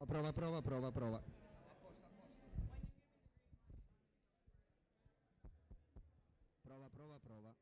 Prova, prova, prova, prova. Prova, prova, prova.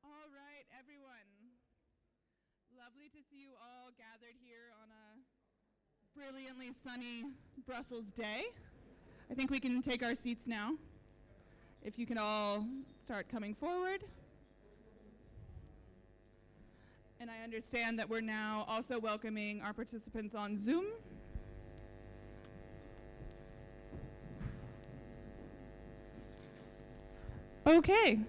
All right, everyone. lovely to see you all gathered here on a brilliantly sunny Brussels day. I think we can take our seats now. If you can all start coming forward. And I understand that we're now also welcoming our participants on Zoom. Okay.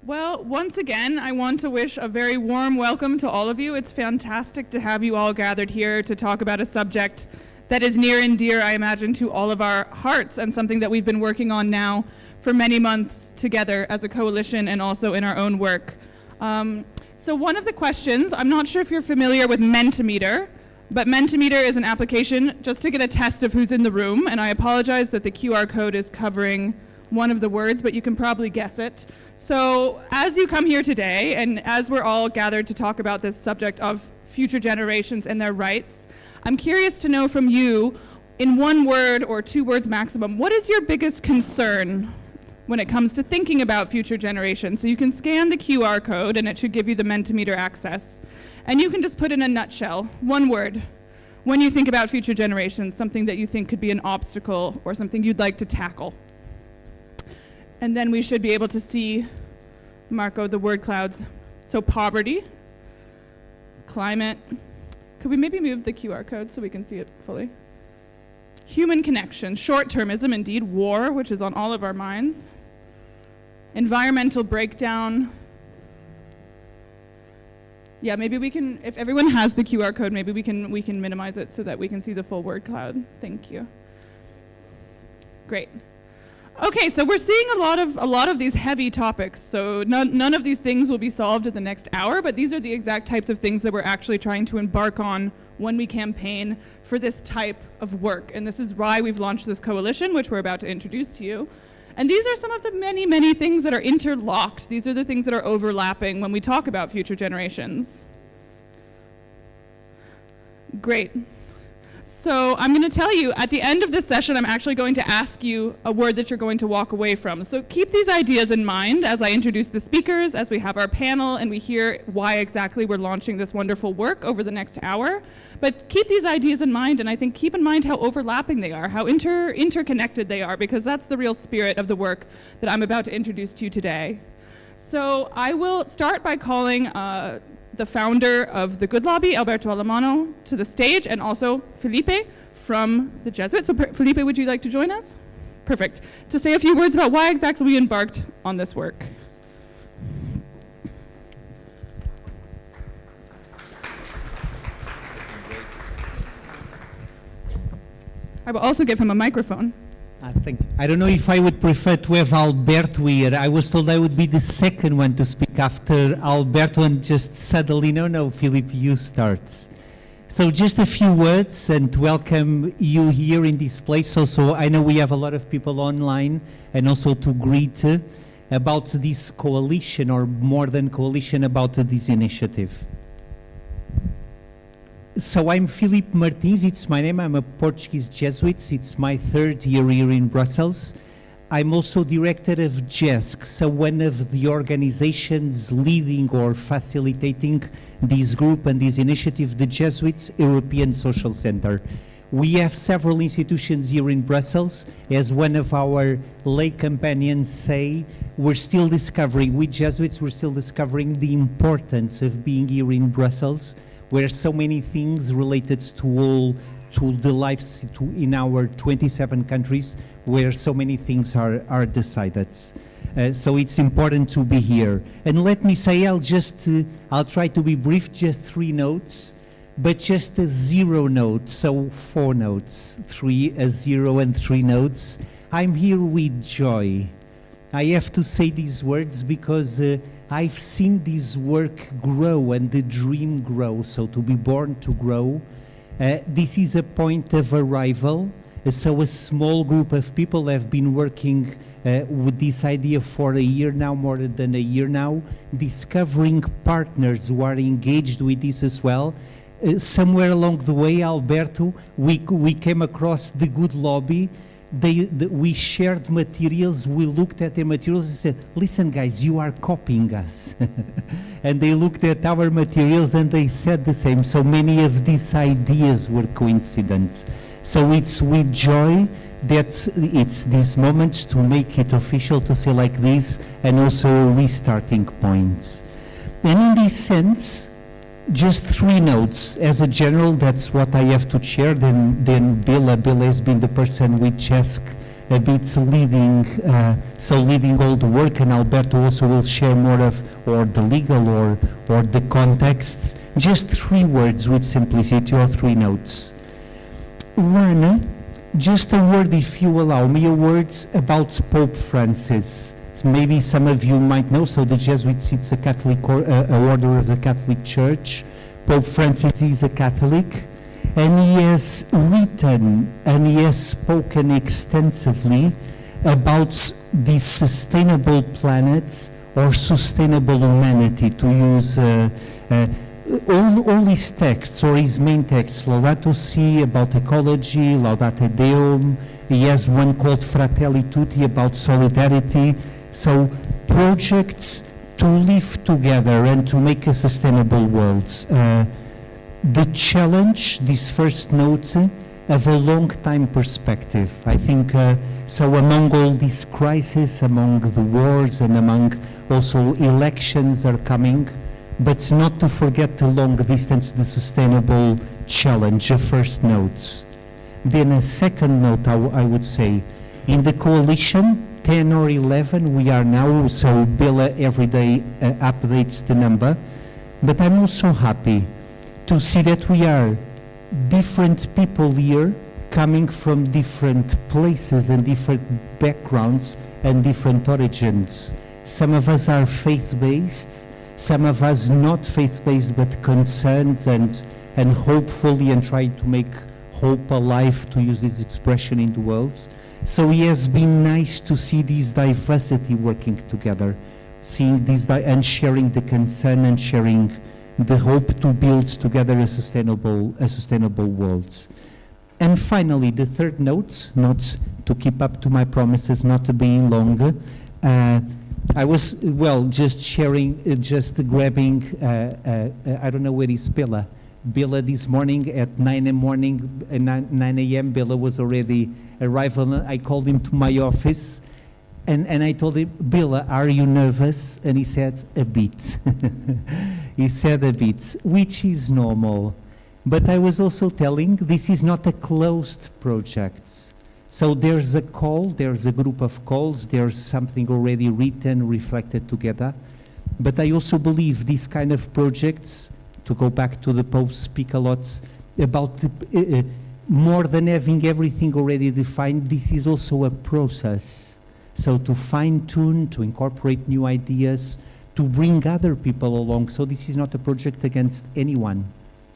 Well, once again, I want to wish a very warm welcome to all of you. It's fantastic to have you all gathered here to talk about a subject that is near and dear, I imagine, to all of our hearts, and something that we've been working on now for many months together as a coalition and also in our own work. So one of the questions, I'm not sure if you're familiar with Mentimeter, but Mentimeter is an application just to get a test of who's in the room, and I apologize that the QR code is covering one of the words, but you can probably guess it. So as you come here today, and as we're all gathered to talk about this subject of future generations and their rights, I'm curious to know from you, in one word or 2 words maximum, what is your biggest concern when it comes to thinking about future generations? So you can scan the QR code and it should give you the Mentimeter access. And you can just put in a nutshell, 1 word, when you think about future generations, something that you think could be an obstacle or something you'd like to tackle. And then we should be able to see, Marco, the word clouds. So poverty, climate. Could we maybe move the QR code so we can see it fully? Human connection, short-termism, indeed, war, which is on all of our minds. Environmental breakdown. Yeah, maybe we can, if everyone has the QR code, maybe we can minimize it so that we can see the full word cloud. Thank you. Great. Okay, so we're seeing a lot of these heavy topics. So none of these things will be solved in the next hour, but these are the exact types of things that we're actually trying to embark on when we campaign for this type of work. And this is why we've launched this coalition, which we're about to introduce to you. And these are some of the many, many things that are interlocked. These are the things that are overlapping when we talk about future generations. Great. So I'm going to tell you, at the end of this session, I'm actually going to ask you a word that you're going to walk away from. So keep these ideas in mind as I introduce the speakers, as we have our panel, and we hear why exactly we're launching this wonderful work over the next hour. But keep these ideas in mind, and I think keep in mind how overlapping they are, how interconnected they are, because that's the real spirit of the work that I'm about to introduce to you today. So I will start by calling the founder of the Good Lobby, Alberto Alemano, to the stage, and also Felipe from the Jesuits. So Felipe, would you like to join us? Perfect. To say a few words about why exactly we embarked on this work. I will also give him a microphone. Thank you. I don't know if I would prefer to have Alberto here. I was told I would be the second one to speak after Alberto, and just suddenly, no, Philip, you start. So just a few words and welcome you here in this place. Also, I know we have a lot of people online, and also to greet about this coalition, or more than coalition, about this initiative. So I'm Filipe Martins, it's my name. I'm a Portuguese Jesuit. It's my 3rd year here in Brussels. I'm also director of JESC, so one of the organizations leading or facilitating this group and this initiative, the Jesuits European Social Center. We have several institutions here in Brussels. As one of our lay companions say, we're still discovering, we Jesuits, we're still discovering the importance of being here in Brussels, where so many things related to the lives in our 27 countries, where so many things are decided. So it's important to be here. And let me say, I'll try to be brief, just 3 notes, but just a 0 note, so 4 notes, 3, 0 and 3 notes. I'm here with joy. I have to say these words because I've seen this work grow and the dream grow, so to be born to grow. This is a point of arrival. So a small group of people have been working with this idea for a year now, more than a year now, discovering partners who are engaged with this as well. Somewhere along the way, Alberto, we came across the Good Lobby, we shared materials, we looked at the materials and said, listen guys, you are copying us. And they looked at our materials and they said the same. So many of these ideas were coincidence. So it's with joy that it's these moments to make it official, to say like this, and also restarting points. And in this sense, just 3 notes. As a general, that's what I have to share. Then Billa has been the person with JESC a bit leading, leading all the work, and Alberto also will share more of, or the legal or the contexts. Just 3 words with simplicity, or 3 notes. One, just a word, if you allow me, a word about Pope Francis. Maybe some of you might know, so the Jesuits, it's a Catholic order of the Catholic Church. Pope Francis is a Catholic, and he has written and he has spoken extensively about this sustainable planet or sustainable humanity, to use all his texts, or his main texts, Laudato Si about ecology, Laudate Deum. He has one called Fratelli Tutti about solidarity. So projects to live together and to make a sustainable world. The challenge, this first note, of a long-time perspective. I think, so among all these crises, among the wars and among also elections are coming, but not to forget the long distance, the sustainable challenge, the first notes. Then a second note, I would say, in the coalition, 10 or 11 we are now, so Billa every day updates the number, but I'm also happy to see that we are different people here, coming from different places and different backgrounds and different origins. Some of us are faith-based, some of us not faith-based but concerned and hopefully and trying to make hope alive, to use this expression, in the world. So it has been nice to see this diversity working together, seeing this and sharing the concern and sharing the hope to build together a sustainable world. And finally, the third note, not to keep up to my promises, not to be long. I was, just sharing, just grabbing, I don't know where is Billa. Billa this morning at 9 a.m. Billa was already arrival. I called him to my office and I told him, Billa, are you nervous? And he said, a bit. He said a bit, which is normal. But I was also telling, this is not a closed project. So there's a call, there's a group of calls, there's something already written, reflected together. But I also believe these kind of projects, to go back to the Pope, speak a lot about more than having everything already defined, this is also a process. So to fine-tune, to incorporate new ideas, to bring other people along. So this is not a project against anyone.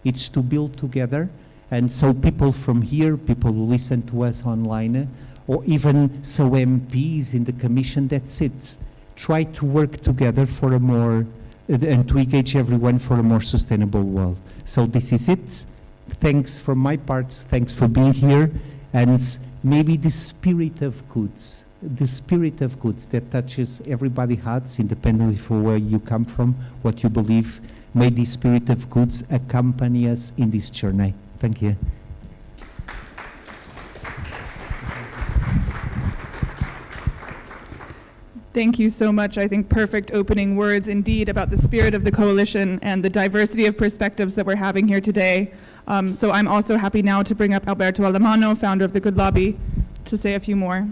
It's to build together. And so people from here, people who listen to us online, or even so MPs in the Commission, that's it. Try to work together for a more, and to engage everyone for a more sustainable world. So this is it. Thanks from my part, thanks for being here, and maybe the spirit of goods that touches everybody's hearts, independently from where you come from, what you believe, may the spirit of goods accompany us in this journey. Thank you. Thank you so much. I think perfect opening words indeed about the spirit of the coalition and the diversity of perspectives that we're having here today. So I'm also happy now to bring up Alberto Alemano, founder of the Good Lobby, to say a few more.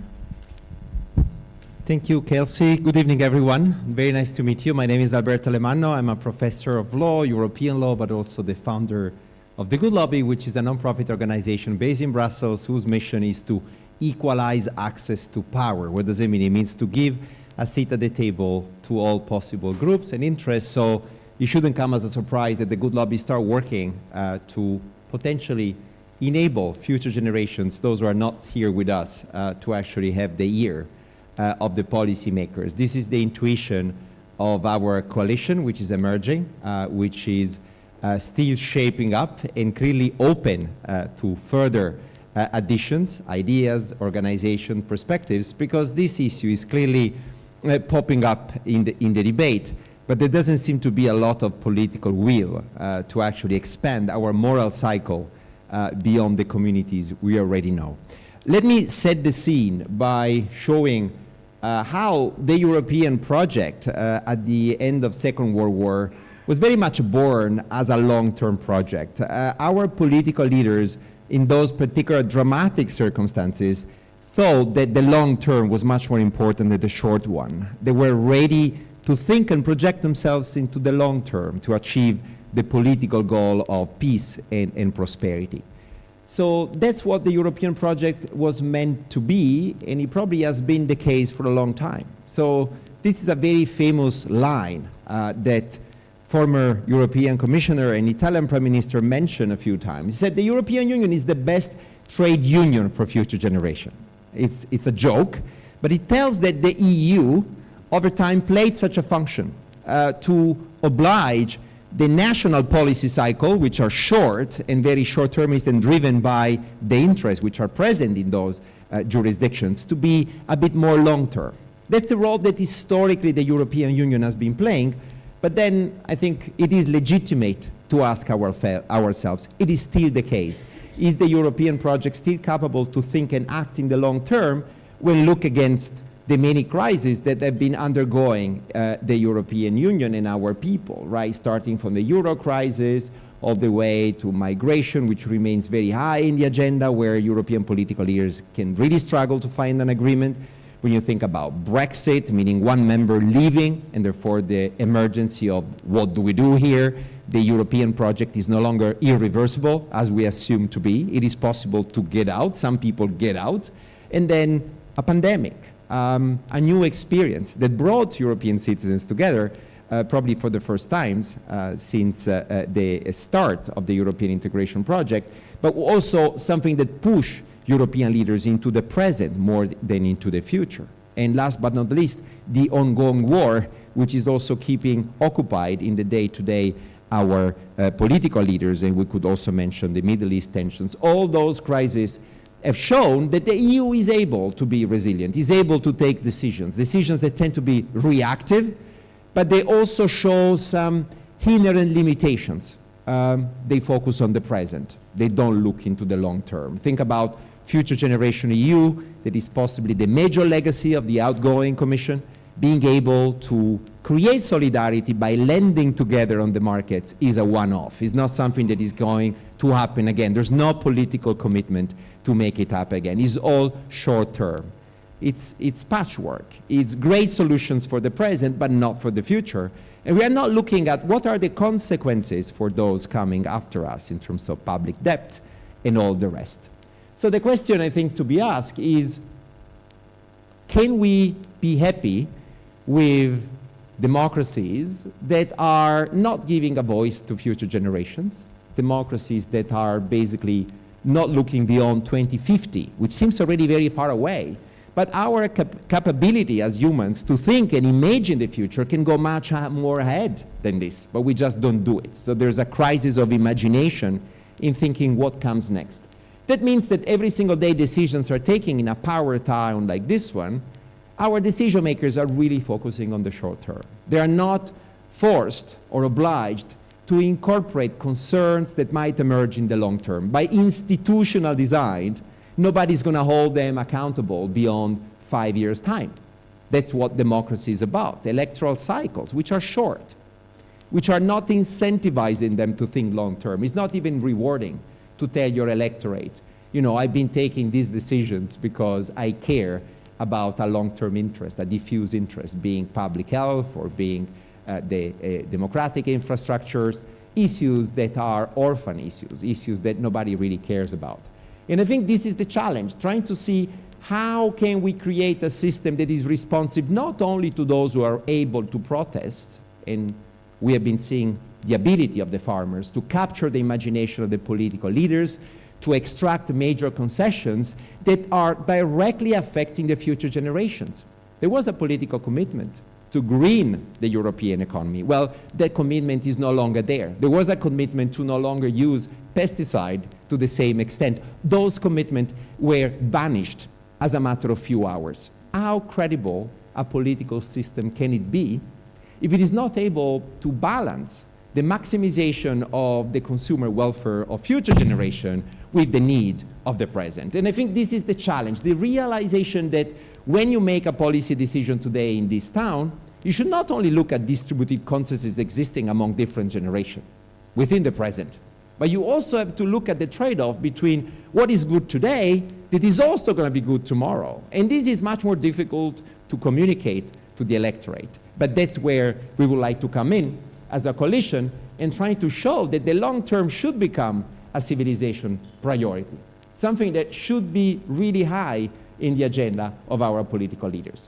Thank you, Kelsey. Good evening, everyone. Very nice to meet you. My name is Alberto Alemano. I'm a professor of law, European law, but also the founder of the Good Lobby, which is a non-profit organization based in Brussels, whose mission is to equalize access to power. What does it mean? It means to give a seat at the table to all possible groups and interests. So it shouldn't come as a surprise that the Good Lobby start working to potentially enable future generations, those who are not here with us, to actually have the ear of the policymakers. This is the intuition of our coalition, which is emerging, which is still shaping up and clearly open to further additions, ideas, organization, perspectives, because this issue is clearly popping up in the debate, but there doesn't seem to be a lot of political will to actually expand our moral cycle beyond the communities we already know. Let me set the scene by showing how the European project at the end of Second World War was very much born as a long-term project. Our political leaders in those particular dramatic circumstances thought that the long term was much more important than the short one. They were ready to think and project themselves into the long term to achieve the political goal of peace and prosperity. So that's what the European project was meant to be, and it probably has been the case for a long time. So this is a very famous line that former European Commissioner and Italian Prime Minister mentioned a few times. He said the European Union is the best trade union for future generations. It's a joke, but it tells that the EU over time played such a function to oblige the national policy cycle, which are short and very short-termist and driven by the interests which are present in those jurisdictions, to be a bit more long-term. That's the role that historically the European Union has been playing, but then I think it is legitimate to ask ourselves, it is still the case. Is the European project still capable to think and act in the long term when look against the many crises that have been undergoing the European Union and our people, right? Starting from the Euro crisis, all the way to migration, which remains very high in the agenda, where European political leaders can really struggle to find an agreement. When you think about Brexit, meaning one member leaving, and therefore the emergency of what do we do here, the European project is no longer irreversible, as we assume to be. It is possible to get out. Some people get out. And then a pandemic. A new experience that brought European citizens together, probably for the first times since the start of the European integration project, but also something that pushed European leaders into the present more than into the future. And last but not least, the ongoing war, which is also keeping occupied in the day-to-day our political leaders, and we could also mention the Middle East tensions. All those crises have shown that the EU is able to be resilient, is able to take decisions that tend to be reactive, but they also show some inherent limitations. They focus on the present. They don't look into the long term. Think about Future Generation EU, that is possibly the major legacy of the outgoing Commission. Being able to create solidarity by lending together on the markets is a one-off. It's not something that is going to happen again. There's no political commitment to make it happen again. It's all short-term. It's patchwork. It's great solutions for the present, but not for the future. And we are not looking at what are the consequences for those coming after us in terms of public debt and all the rest. So the question I think to be asked is, can we be happy with democracies that are not giving a voice to future generations, democracies that are basically not looking beyond 2050, which seems already very far away, but our capability as humans to think and imagine the future can go much more ahead than this, but we just don't do it. So there's a crisis of imagination in thinking what comes next. That means that every single day decisions are taken in a power town like this one, our decision makers are really focusing on the short term. They are not forced or obliged to incorporate concerns that might emerge in the long term. By institutional design, nobody's going to hold them accountable beyond 5 years' time. That's what democracy is about. Electoral cycles, which are short, which are not incentivizing them to think long term. It's not even rewarding to tell your electorate, you know, I've been taking these decisions because I care about a long-term interest, a diffuse interest, being public health or being the democratic infrastructures, issues that are orphan issues, issues that nobody really cares about. And I think this is the challenge, trying to see how can we create a system that is responsive not only to those who are able to protest, and we have been seeing the ability of the farmers to capture the imagination of the political leaders, to extract major concessions that are directly affecting the future generations. There was a political commitment to green the European economy. Well, that commitment is no longer there. There was a commitment to no longer use pesticide to the same extent. Those commitments were vanished as a matter of few hours. How credible a political system can it be if it is not able to balance the maximization of the consumer welfare of future generation with the need of the present? And I think this is the challenge, the realization that when you make a policy decision today in this town, you should not only look at distributed consciousness existing among different generations within the present, but you also have to look at the trade-off between what is good today that is also going to be good tomorrow. And this is much more difficult to communicate to the electorate. But that's where we would like to come in as a coalition and trying to show that the long term should become a civilization priority, something that should be really high in the agenda of our political leaders.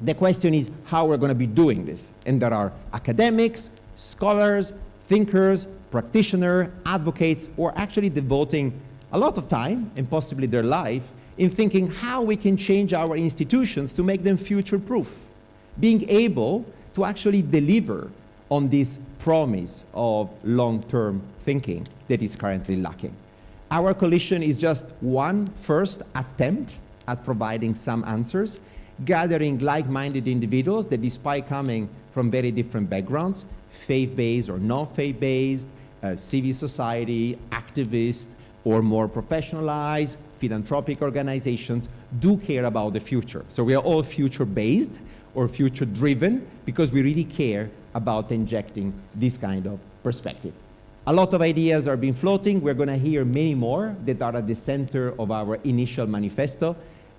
The question is how we're going to be doing this. And there are academics, scholars, thinkers, practitioners, advocates, who are actually devoting a lot of time and possibly their life in thinking how we can change our institutions to make them future-proof, being able to actually deliver on this promise of long-term thinking that is currently lacking. Our coalition is just one first attempt at providing some answers, gathering like-minded individuals that, despite coming from very different backgrounds, faith-based or non-faith-based, civil society, activists, or more professionalized, philanthropic organizations, do care about the future. So we are all future-based or future-driven because we really care about injecting this kind of perspective. A lot of ideas are being floating. We're going to hear many more that are at the center of our initial manifesto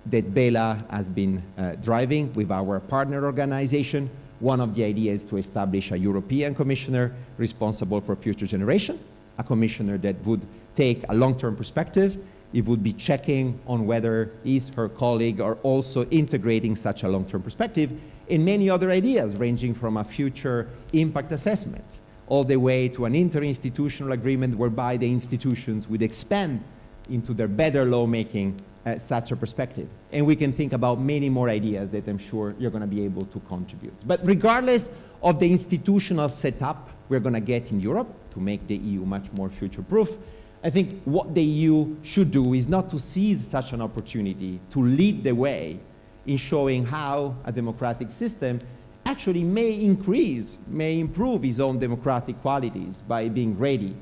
that Bela has been driving with our partner organization. One of the ideas is to establish a European commissioner responsible for future generation, a commissioner that would take a long-term perspective. It would be checking on whether his, her colleague are also integrating such a long-term perspective, and many other ideas ranging from a future impact assessment all the way to an interinstitutional agreement whereby the institutions would expand into their better lawmaking such a perspective. And we can think about many more ideas that I'm sure you're going to be able to contribute. But regardless of the institutional setup we're going to get in Europe to make the EU much more future-proof, I think what the EU should do is not to seize such an opportunity to lead the way in showing how a democratic system actually may increase, may improve its own democratic qualities by being ready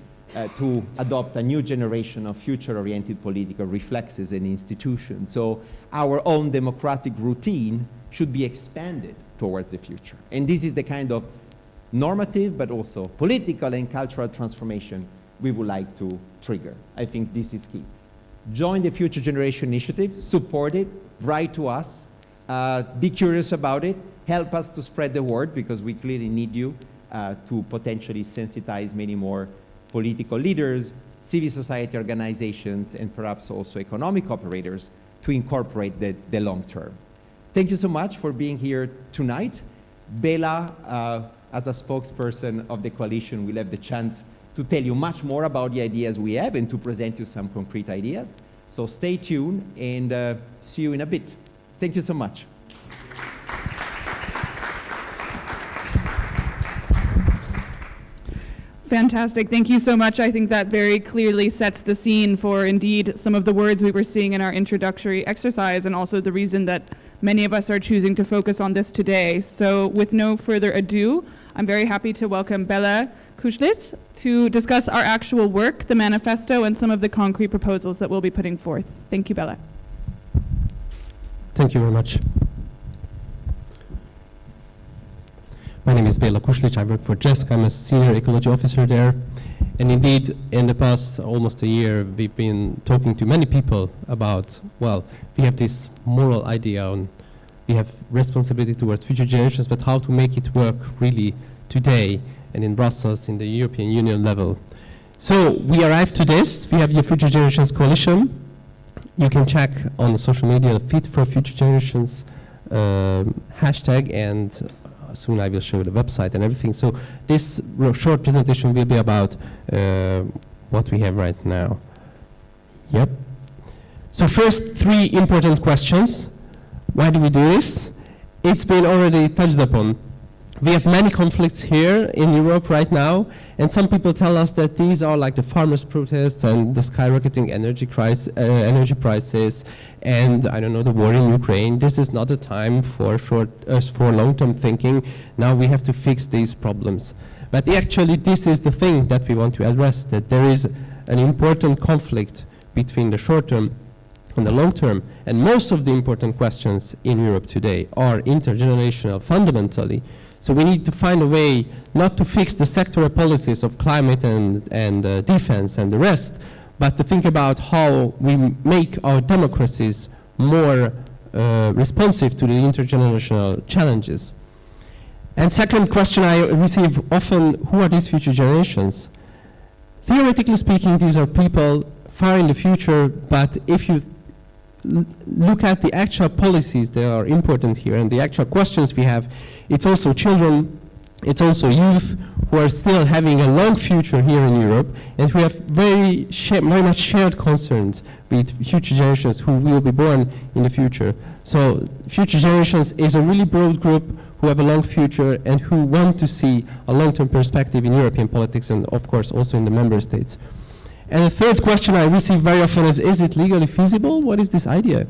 to adopt a new generation of future-oriented political reflexes and institutions. So our own democratic routine should be expanded towards the future. And this is the kind of normative, but also political and cultural transformation we would like to trigger. I think this is key. Join the Future Generation Initiative, support it, write to us, be curious about it, help us to spread the word because we clearly need you to potentially sensitize many more political leaders, civil society organizations, and perhaps also economic operators to incorporate the long term. Thank you so much for being here tonight. Bela, as a spokesperson of the coalition, will have the chance to tell you much more about the ideas we have and to present you some concrete ideas. So stay tuned and see you in a bit. Thank you so much. Fantastic. Thank you so much. I think that very clearly sets the scene for, indeed, some of the words we were seeing in our introductory exercise and also the reason that many of us are choosing to focus on this today. So with no further ado, I'm very happy to welcome Bela Kušlis to discuss our actual work, the manifesto, and some of the concrete proposals that we'll be putting forth. Thank you, Bela. Thank you very much. My name is Bela Kušlis. I work for JESC. I'm a senior ecology officer there. And indeed, in the past almost a year, we've been talking to many people about, well, we have this moral idea on we have responsibility towards future generations, but how to make it work really today and in Brussels, in the European Union level. So we arrived to this. We have the Future Generations Coalition. You can check on the social media Fit for Future Generations hashtag, and soon I will show the website and everything. So this short presentation will be about what we have right now. Yep. So first, three important questions. Why do we do this? it's been already touched upon. We have many conflicts here in Europe right now, and some people tell us that these are like the farmers' protests and the skyrocketing energy prices, and I don't know, the war in Ukraine. This is not a time for long-term thinking. Now we have to fix these problems. But actually, this is the thing that we want to address, that there is an important conflict between the short term and the long term, and most of the important questions in Europe today are intergenerational fundamentally. So we need to find a way not to fix the sectoral policies of climate and defense and the rest, but to think about how we make our democracies more responsive to the intergenerational challenges. And second question I receive often, who are these future generations? Theoretically speaking, these are people far in the future, but if you look at the actual policies that are important here and the actual questions we have, it's also children, it's also youth who are still having a long future here in Europe, and who have very much shared concerns with future generations who will be born in the future. So future generations is a really broad group who have a long future and who want to see a long-term perspective in European politics and of course also in the member states. And the third question I receive very often is it legally feasible? What is this idea?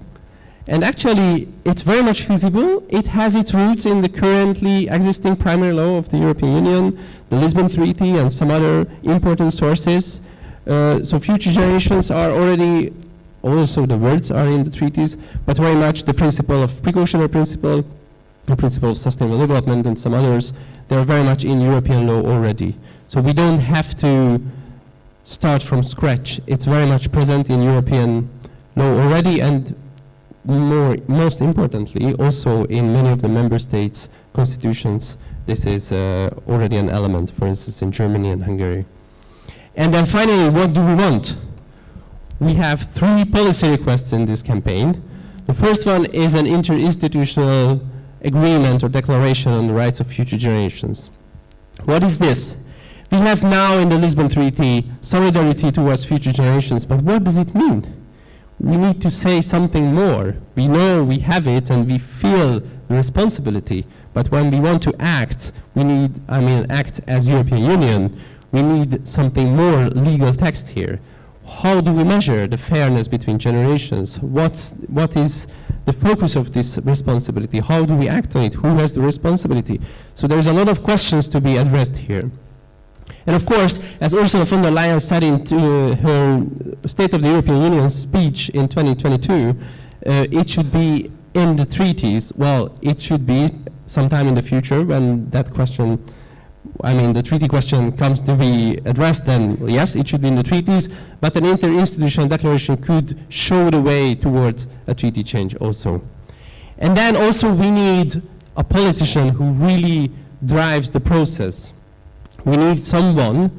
And actually, it's very much feasible. It has its roots in the currently existing primary law of the European Union, the Lisbon Treaty, and some other important sources. So future generations are already, also the words are in the treaties, but very much the principle of precautionary principle, the principle of sustainable development, and some others, they're very much in European law already. So we don't have to start from scratch. It's very much present in European law already, and most importantly, also in many of the member states' constitutions, this is already an element, for instance, in Germany and Hungary. And then finally, what do we want? We have 3 policy requests in this campaign. The first one is an interinstitutional agreement or declaration on the rights of future generations. What is this? We have now in the Lisbon Treaty solidarity towards future generations, but what does it mean? We need to say something more. We know we have it and we feel the responsibility, but when we want to act, we need, act as European Union, we need something more legal text here. How do we measure the fairness between generations? What is the focus of this responsibility? How do we act on it? Who has the responsibility? So there's a lot of questions to be addressed here. And of course, as Ursula von der Leyen said in her State of the European Union speech in 2022, it should be in the treaties. Well, it should be sometime in the future when that question, the treaty question comes to be addressed, then yes, it should be in the treaties, but an interinstitutional declaration could show the way towards a treaty change also. And then also we need a politician who really drives the process. We need someone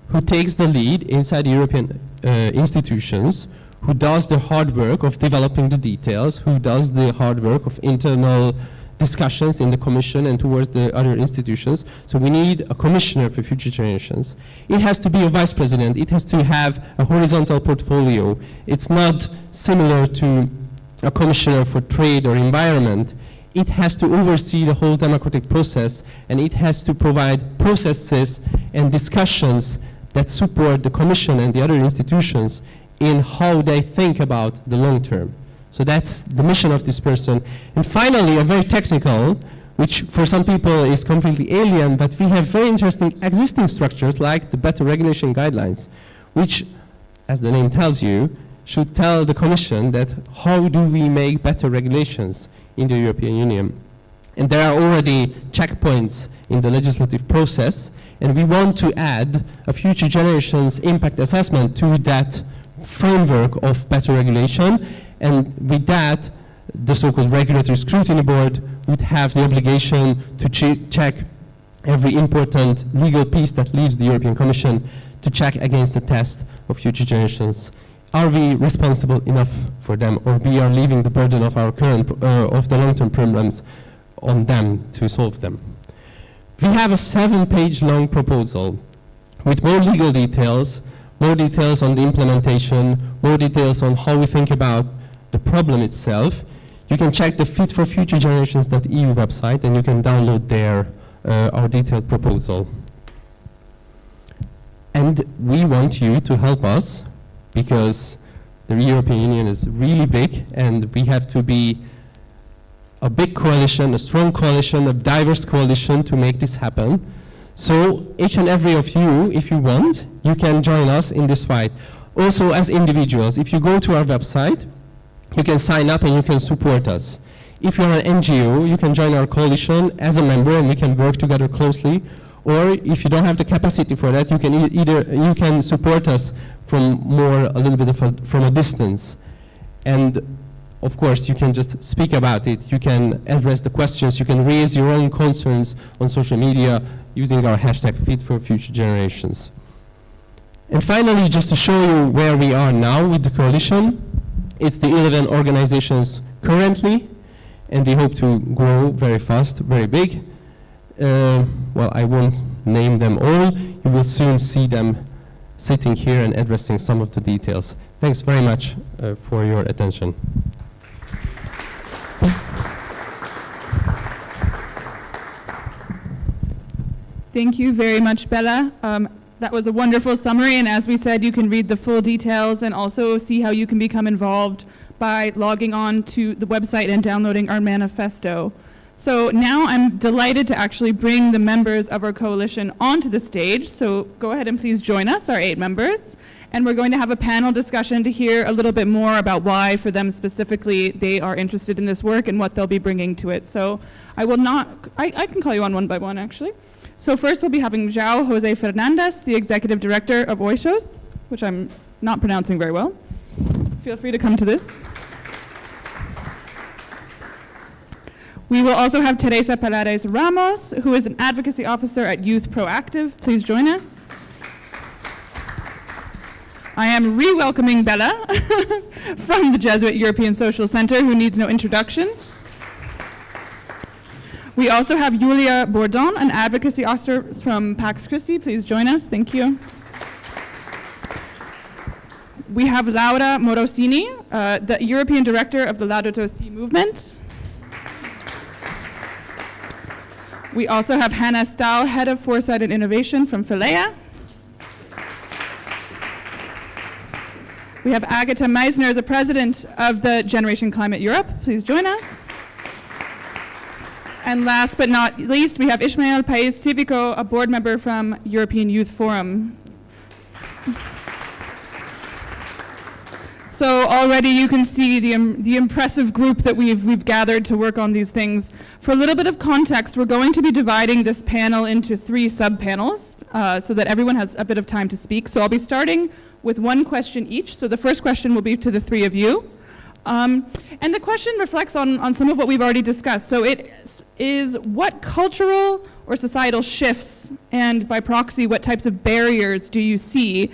who takes the lead inside the European institutions, who does the hard work of developing the details, who does the hard work of internal discussions in the Commission and towards the other institutions. So we need a commissioner for future generations. It has to be a vice president. It has to have a horizontal portfolio. It's not similar to a commissioner for trade or environment. It has to oversee the whole democratic process, and it has to provide processes and discussions that support the Commission and the other institutions in how they think about the long term. So that's the mission of this person. And finally, a very technical, which for some people is completely alien, but we have very interesting existing structures like the better regulation guidelines, which, as the name tells you, should tell the Commission that how do we make better regulations in the European Union. And there are already checkpoints in the legislative process, and we want to add a future generations impact assessment to that framework of better regulation, and with that, the so-called regulatory scrutiny board would have the obligation to check every important legal piece that leaves the European Commission to check against the test of future generations. Are we responsible enough for them, or we are leaving the burden of our current, of the long-term problems on them to solve them? We have a 7-page long proposal with more legal details, more details on the implementation, more details on how we think about the problem itself. you can check the fit4futuregenerations.eu website, and you can download there our detailed proposal. And we want you to help us, because the European Union is really big, and we have to be a big coalition, a strong coalition, a diverse coalition to make this happen. So each and every of you, if you want, you can join us in this fight. Also as individuals, if you go to our website, you can sign up and you can support us. If you're an NGO, you can join our coalition as a member and we can work together closely. Or if you don't have the capacity for that, you can you can support us from a little bit from a distance. And of course, you can just speak about it. You can address the questions. You can raise your own concerns on social media using our hashtag #FitForFutureGenerations. And finally, just to show you where we are now with the coalition, it's the 11 organizations currently, and we hope to grow very fast, very big. Well, I won't name them all. You will soon see them sitting here and addressing some of the details. Thanks very much for your attention. Thank you very much, Bella. That was a wonderful summary, and as we said, you can read the full details and also see how you can become involved by logging on to the website and downloading our manifesto. So now I'm delighted to actually bring the members of our coalition onto the stage. So go ahead and please join us, our 8 members. And we're going to have a panel discussion to hear a little bit more about why, for them specifically, they are interested in this work and what they'll be bringing to it. So I can call you on one by one, actually. So first we'll be having João José Fernandes, the Executive Director of Oixos, which I'm not pronouncing very well. Feel free to come to this. We will also have Teresa Paredes Ramos, who is an Advocacy Officer at Youth Proactive. Please join us. I am re-welcoming Bella from the Jesuit European Social Center, who needs no introduction. We also have Julia Bourdon, an Advocacy Officer from Pax Christi. Please join us. Thank you. We have Laura Morosini, the European Director of the Laudato Si movement. We also have Hannah Stahl, Head of Foresight and Innovation from Philea. We have Agatha Meisner, the President of the Generation Climate Europe. Please join us. And last but not least, we have Ismael País Cívico, a board member from European Youth Forum. So already you can see the impressive group that we've gathered to work on these things. For a little bit of context, we're going to be dividing this panel into 3 sub-panels so that everyone has a bit of time to speak. So I'll be starting with 1 question each. So the first question will be to the 3 of you. And the question reflects on some of what we've already discussed. So it is what cultural or societal shifts, and by proxy, what types of barriers do you see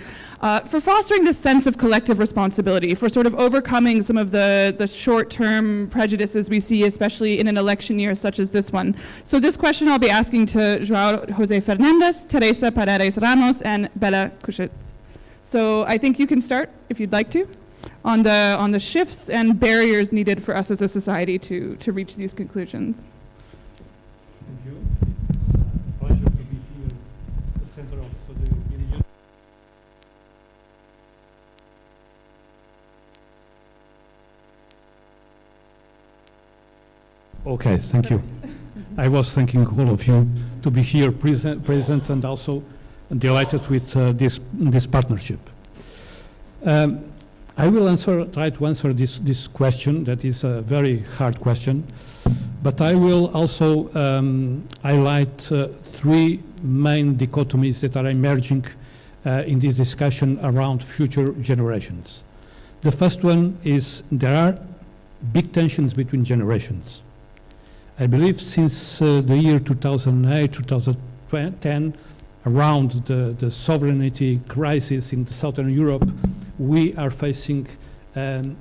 for fostering this sense of collective responsibility, for sort of overcoming some of the short-term prejudices we see, especially in an election year such as this one? So this question I'll be asking to João José Fernandes, Teresa Paredes Ramos, and Bella Kushit. So I think you can start, if you'd like to, on the shifts and barriers needed for us as a society to reach these conclusions. Thank you. It's a pleasure to be here at the center of the European Union. Okay, thank you. I was thanking all of you to be here present and also delighted with this partnership. I will try to answer this question that is a very hard question, but I will also highlight 3 main dichotomies that are emerging in this discussion around future generations. The first one is there are big tensions between generations. I believe since the year 2008, 2010, around the sovereignty crisis in Southern Europe, we are facing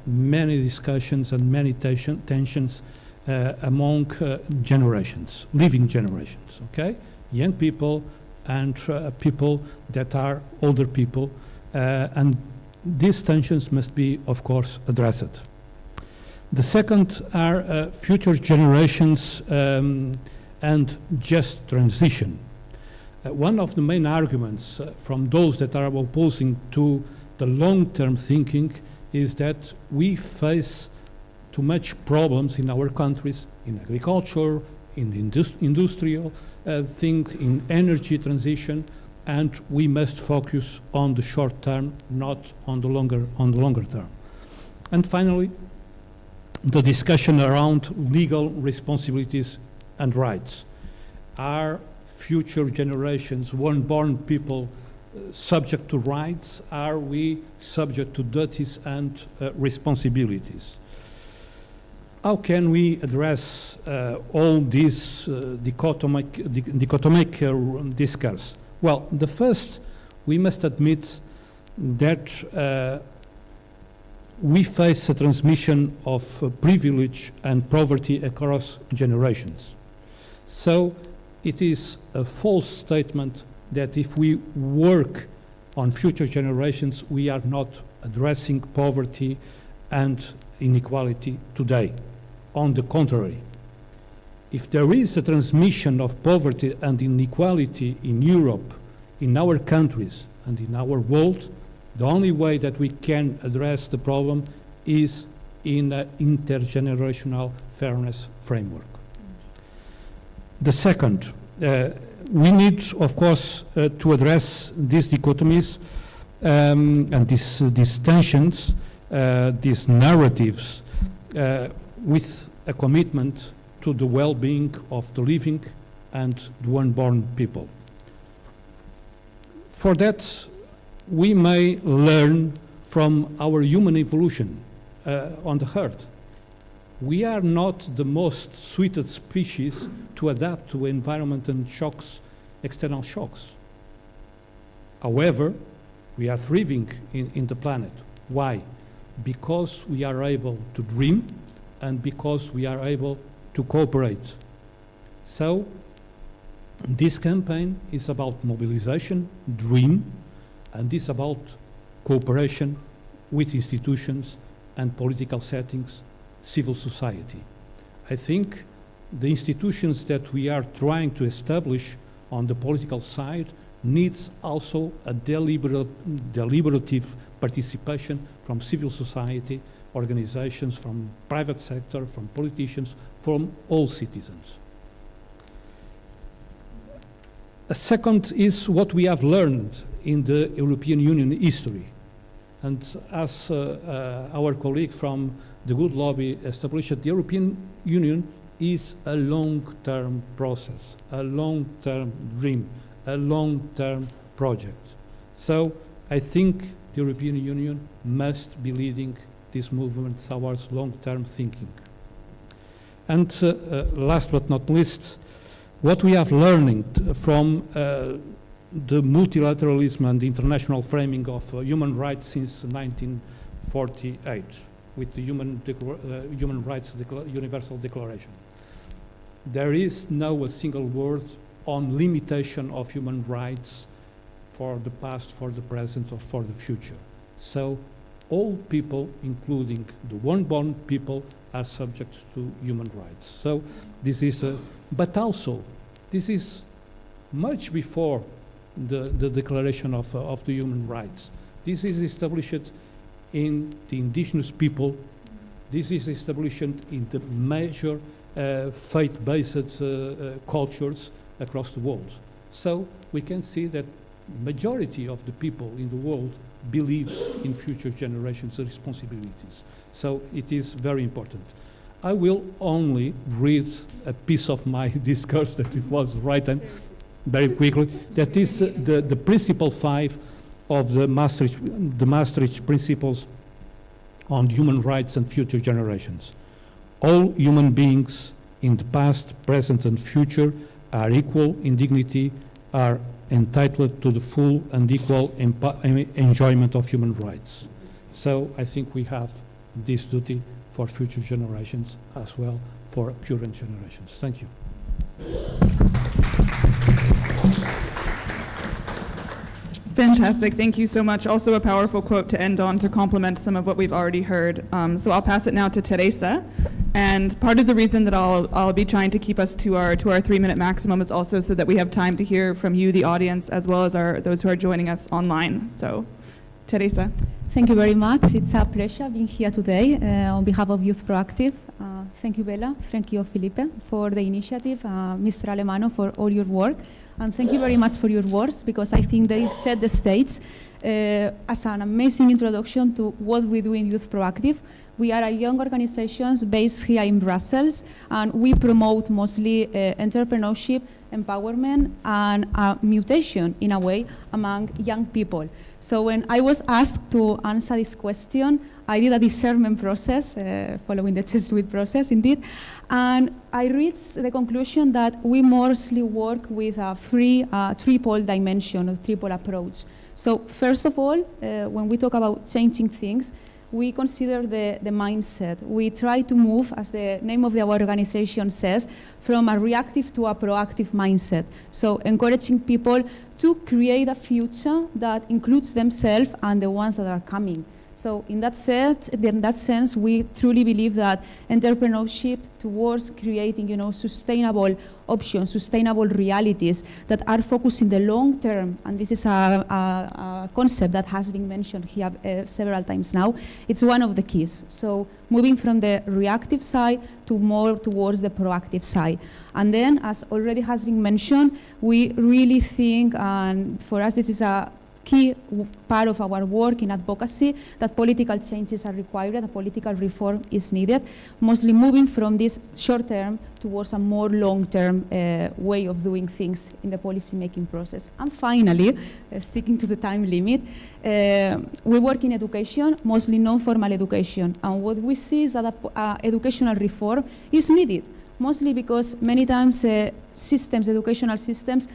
many discussions and many tensions among generations, living generations, okay? Young people and people that are older people, and these tensions must be, of course, addressed. The second are future generations and just transition. One of the main arguments from those that are opposing to the long-term thinking is that we face too much problems in our countries, in agriculture, in industrial things, in energy transition, and we must focus on the short term, not on the longer term. And finally, the discussion around legal responsibilities and rights. Are future generations, unborn people, subject to rights? Are we subject to duties and responsibilities? How can we address all these dichotomic discourse? Well, the first, we must admit that we face a transmission of privilege and poverty across generations. So it is a false statement that if we work on future generations, we are not addressing poverty and inequality today. On the contrary, if there is a transmission of poverty and inequality in Europe, in our countries, and in our world, the only way that we can address the problem is in an intergenerational fairness framework. The second, we need, of course, to address these dichotomies and these tensions, these narratives, with a commitment to the well-being of the living and the unborn people. For that, we may learn from our human evolution on the earth. We are not the most suited species to adapt to environment and shocks, external shocks. However, we are thriving in the planet. Why? Because we are able to dream and because we are able to cooperate. So, this campaign is about mobilization, dream, and is about cooperation with institutions and political settings, civil society. I think the institutions that we are trying to establish on the political side needs also a deliberative participation from civil society, organizations, from private sector, from politicians, from all citizens. A second is what we have learned in the European Union history. And as our colleague from the Good Lobby established, the European Union is a long-term process, a long-term dream, a long-term project. So I think the European Union must be leading this movement towards long-term thinking. And last but not least, what we have learned from the multilateralism and the international framing of human rights since 1948 with the Human Rights Universal Declaration. There is no a single word on limitation of human rights for the past, for the present, or for the future. So all people, including the unborn people, are subject to human rights. So this is but also, this is much before the declaration of the human rights. This is established in the indigenous people. This is established in the major faith-based cultures across the world. So we can see that majority of the people in the world believes in future generations' responsibilities. So it is very important. I will only read a piece of my discourse that it was written very quickly. That is the principle 5 of the Maastricht Principles on Human Rights and Future Generations. All human beings in the past, present, and future are equal in dignity, are entitled to the full and equal enjoyment of human rights. So I think we have this duty for future generations as well for current generations. Thank you. Fantastic. Thank you so much. Also a powerful quote to end on to complement some of what we've already heard. So I'll pass it now to Teresa. And part of the reason that I'll be trying to keep us to our 3-minute maximum is also so that we have time to hear from you, the audience, as well as those who are joining us online. So, Teresa. Thank you very much. It's a pleasure being here today on behalf of Youth Proactive. Thank you, Bella. Thank you, Felipe, for the initiative. Mr. Alemano, for all your work. And thank you very much for your words, because I think they set the stage as an amazing introduction to what we do in Youth Proactive. We are a young organization based here in Brussels, and we promote mostly entrepreneurship, empowerment, and mutation, in a way, among young people. So when I was asked to answer this question, I did a discernment process, following the Jesuit process indeed, and I reached the conclusion that we mostly work with a triple dimension, a triple approach. So first of all, when we talk about changing things, we consider the mindset. We try to move, as the name of our organization says, from a reactive to a proactive mindset. So encouraging people to create a future that includes themselves and the ones that are coming. So in that sense, we truly believe that entrepreneurship towards creating, sustainable options, sustainable realities that are focused in the long term, and this is a concept that has been mentioned here several times now, it's one of the keys. So moving from the reactive side to more towards the proactive side. And then, as already has been mentioned, we really think, and for us this is a key part of our work in advocacy, that political changes are required, that political reform is needed, mostly moving from this short term towards a more long-term way of doing things in the policy-making process. And finally, sticking to the time limit, we work in education, mostly non-formal education, and what we see is that educational reform is needed, mostly because many times educational systems,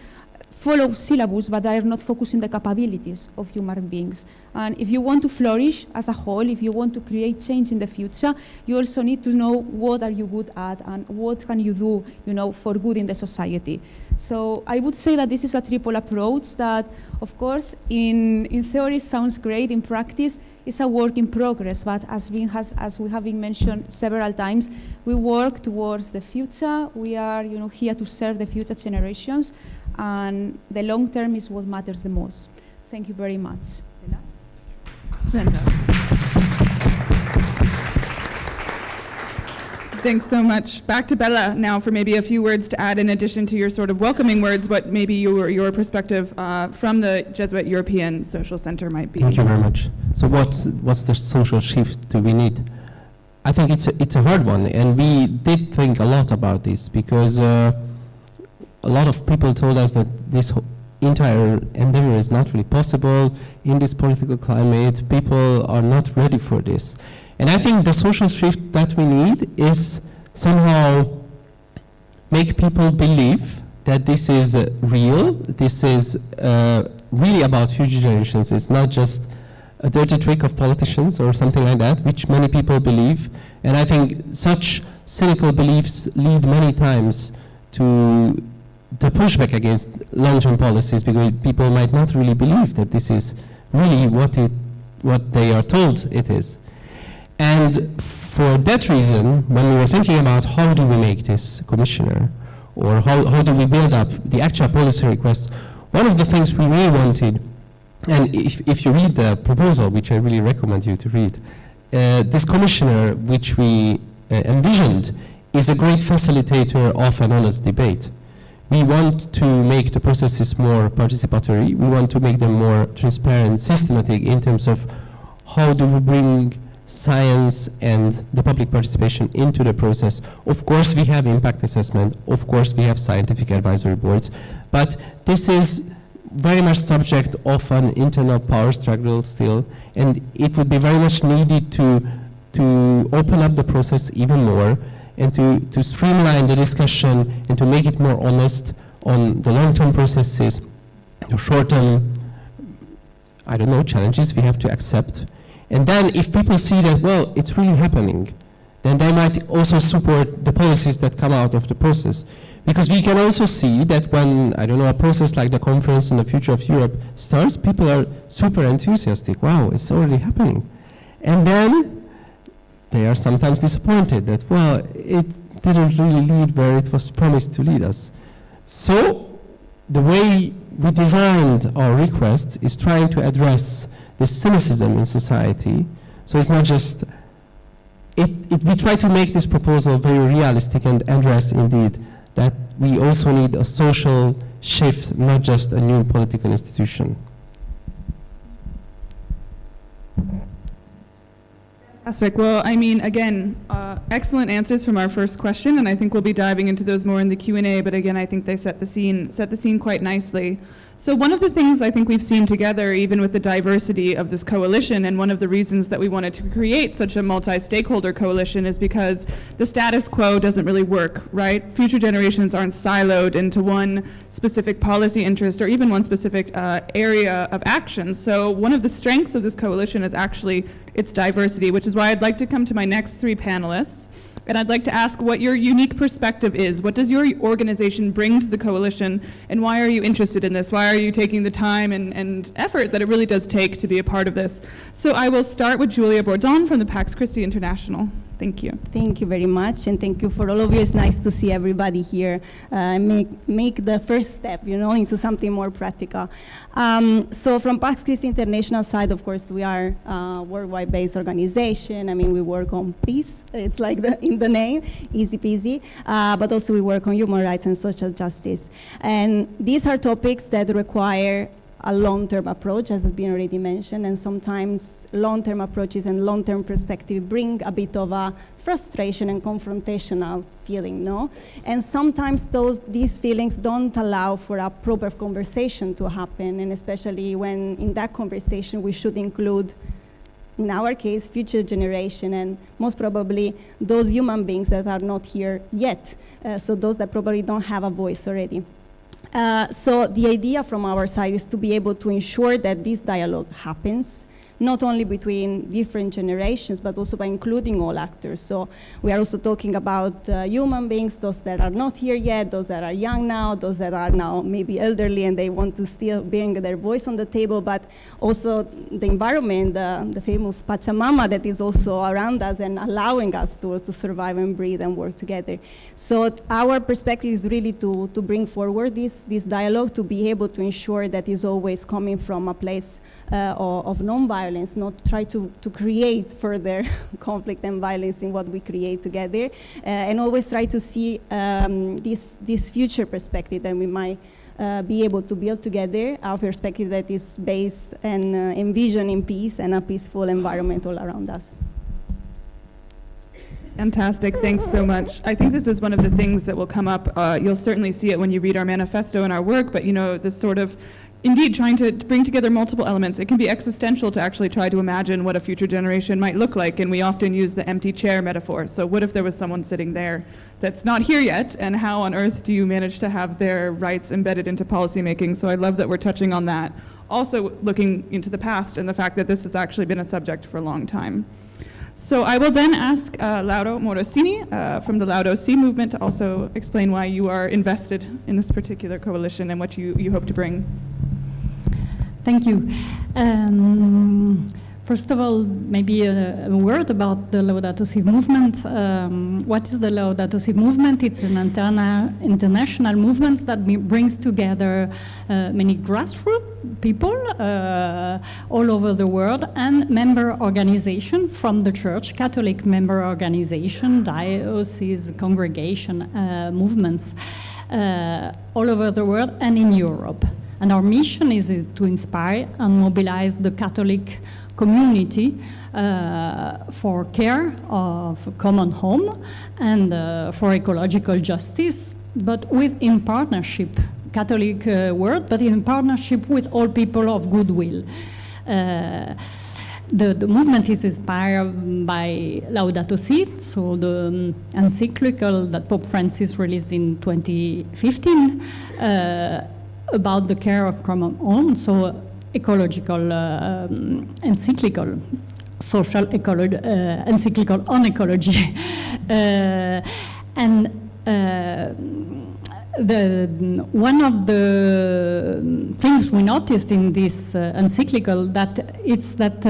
follow syllabus, but they are not focusing the capabilities of human beings. And if you want to flourish as a whole, if you want to create change in the future, you also need to know what are you good at and what can you do, for good in the society. So I would say that this is a triple approach that, of course, in theory sounds great, in practice it's a work in progress, but as we have been mentioned several times, we work towards the future. We are here to serve the future generations, and the long term is what matters the most. Thank you very much. Thanks so much. Back to Bella now for maybe a few words to add in addition to your sort of welcoming words, what maybe your perspective from the Jesuit European Social Center might be. Thank you very much. So what's the social shift do we need? I think it's a hard one, and we did think a lot about this, because a lot of people told us that this entire endeavor is not really possible in this political climate. People are not ready for this. And I think the social shift that we need is somehow make people believe that this is real, this is really about future generations. It's not just a dirty trick of politicians or something like that, which many people believe. And I think such cynical beliefs lead many times to the pushback against long-term policies, because people might not really believe that this is really what they are told it is. And for that reason, when we were thinking about how do we make this commissioner, or how do we build up the actual policy requests, one of the things we really wanted, and if you read the proposal, which I really recommend you to read, this commissioner, which we envisioned, is a great facilitator of an honest debate. We want to make the processes more participatory. We want to make them more transparent, systematic in terms of how do we bring science and the public participation into the process. Of course, we have impact assessment. Of course, we have scientific advisory boards. But this is very much subject of an internal power struggle still, and it would be very much needed to open up the process even more, and to streamline the discussion and to make it more honest on the long-term processes, the short-term, challenges we have to accept. And then if people see that, well, it's really happening, then they might also support the policies that come out of the process. Because we can also see that when, I don't know, a process like the Conference on the Future of Europe starts, people are super enthusiastic. Wow, it's already happening. And then they are sometimes disappointed that, well, it didn't really lead where it was promised to lead us. So the way we designed our request is trying to address the cynicism in society. So it's not just, we try to make this proposal very realistic and address indeed that we also need a social shift, not just a new political institution. Fantastic. Well, I mean, again, excellent answers from our first question, and I think we'll be diving into those more in the Q&A, but again, I think they set the scene quite nicely. So one of the things I think we've seen together, even with the diversity of this coalition, and one of the reasons that we wanted to create such a multi-stakeholder coalition is because the status quo doesn't really work, right? Future generations aren't siloed into one specific policy interest or even one specific area of action. So one of the strengths of this coalition is actually its diversity, which is why I'd like to come to my next three panelists. And I'd like to ask what your unique perspective is. What does your organization bring to the coalition, and why are you interested in this? Why are you taking the time and effort that it really does take to be a part of this? So I will start with Julia Bourdon from the Pax Christi International. Thank you. Thank you very much, and thank you for all of you. It's nice to see everybody here. Make the first step, into something more practical. So from Pax Christi International side, of course, we are a worldwide based organization. I mean, we work on peace. It's like in the name, easy peasy. But also we work on human rights and social justice. And these are topics that require a long-term approach, as has been already mentioned, and sometimes long-term approaches and long-term perspective bring a bit of a frustration and confrontational feeling, no? And sometimes these feelings don't allow for a proper conversation to happen, and especially when in that conversation we should include, in our case, future generation, and most probably those human beings that are not here yet, so those that probably don't have a voice already. So the idea from our side is to be able to ensure that this dialogue happens, not only between different generations, but also by including all actors. So we are also talking about human beings, those that are not here yet, those that are young now, those that are now maybe elderly and they want to still bring their voice on the table, but also the environment, the famous Pachamama that is also around us and allowing us to survive and breathe and work together. So our perspective is really to bring forward this dialogue, to be able to ensure that it's always coming from a place of non-violence, not try to create further conflict and violence in what we create together, and always try to see this future perspective that we might be able to build together, our perspective that is based and envisioning peace and a peaceful environment all around us. Fantastic, thanks so much. I think this is one of the things that will come up. You'll certainly see it when you read our manifesto and our work, but this sort of indeed trying to bring together multiple elements. It can be existential to actually try to imagine what a future generation might look like, and we often use the empty chair metaphor. So what if there was someone sitting there that's not here yet, and how on earth do you manage to have their rights embedded into policymaking? So I love that we're touching on that. Also looking into the past and the fact that this has actually been a subject for a long time. So I will then ask Lauro Morosini from the Laudo C movement to also explain why you are invested in this particular coalition and what you hope to bring. Thank you. First of all, maybe a word about the Laudato Si movement. What is the Laudato Si movement? It's an international movement that brings together many grassroots people all over the world and member organizations from the church, Catholic member organization, diocese, congregation, movements all over the world and in Europe. And our mission is to inspire and mobilize the Catholic community for care of common home and for ecological justice, but in partnership, Catholic world, but in partnership with all people of goodwill. The movement is inspired by Laudato Si, so the encyclical that Pope Francis released in 2015 about the care of common home, so ecological encyclical, social encyclical on ecology. And one of the things we noticed in this encyclical that it's that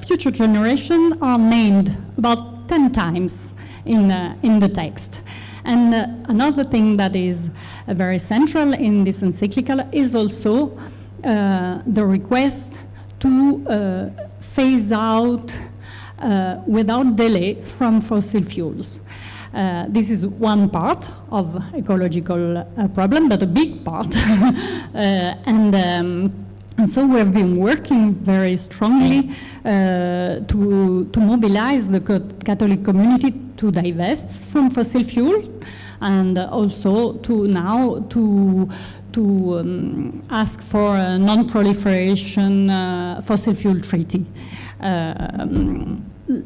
future generations are named about 10 times in the text. And another thing that is very central in this encyclical is also the request to phase out without delay from fossil fuels. This is one part of ecological problem, but a big part. And so we have been working very strongly to mobilize the Catholic community to divest from fossil fuel, and also to ask for a non-proliferation fossil fuel treaty.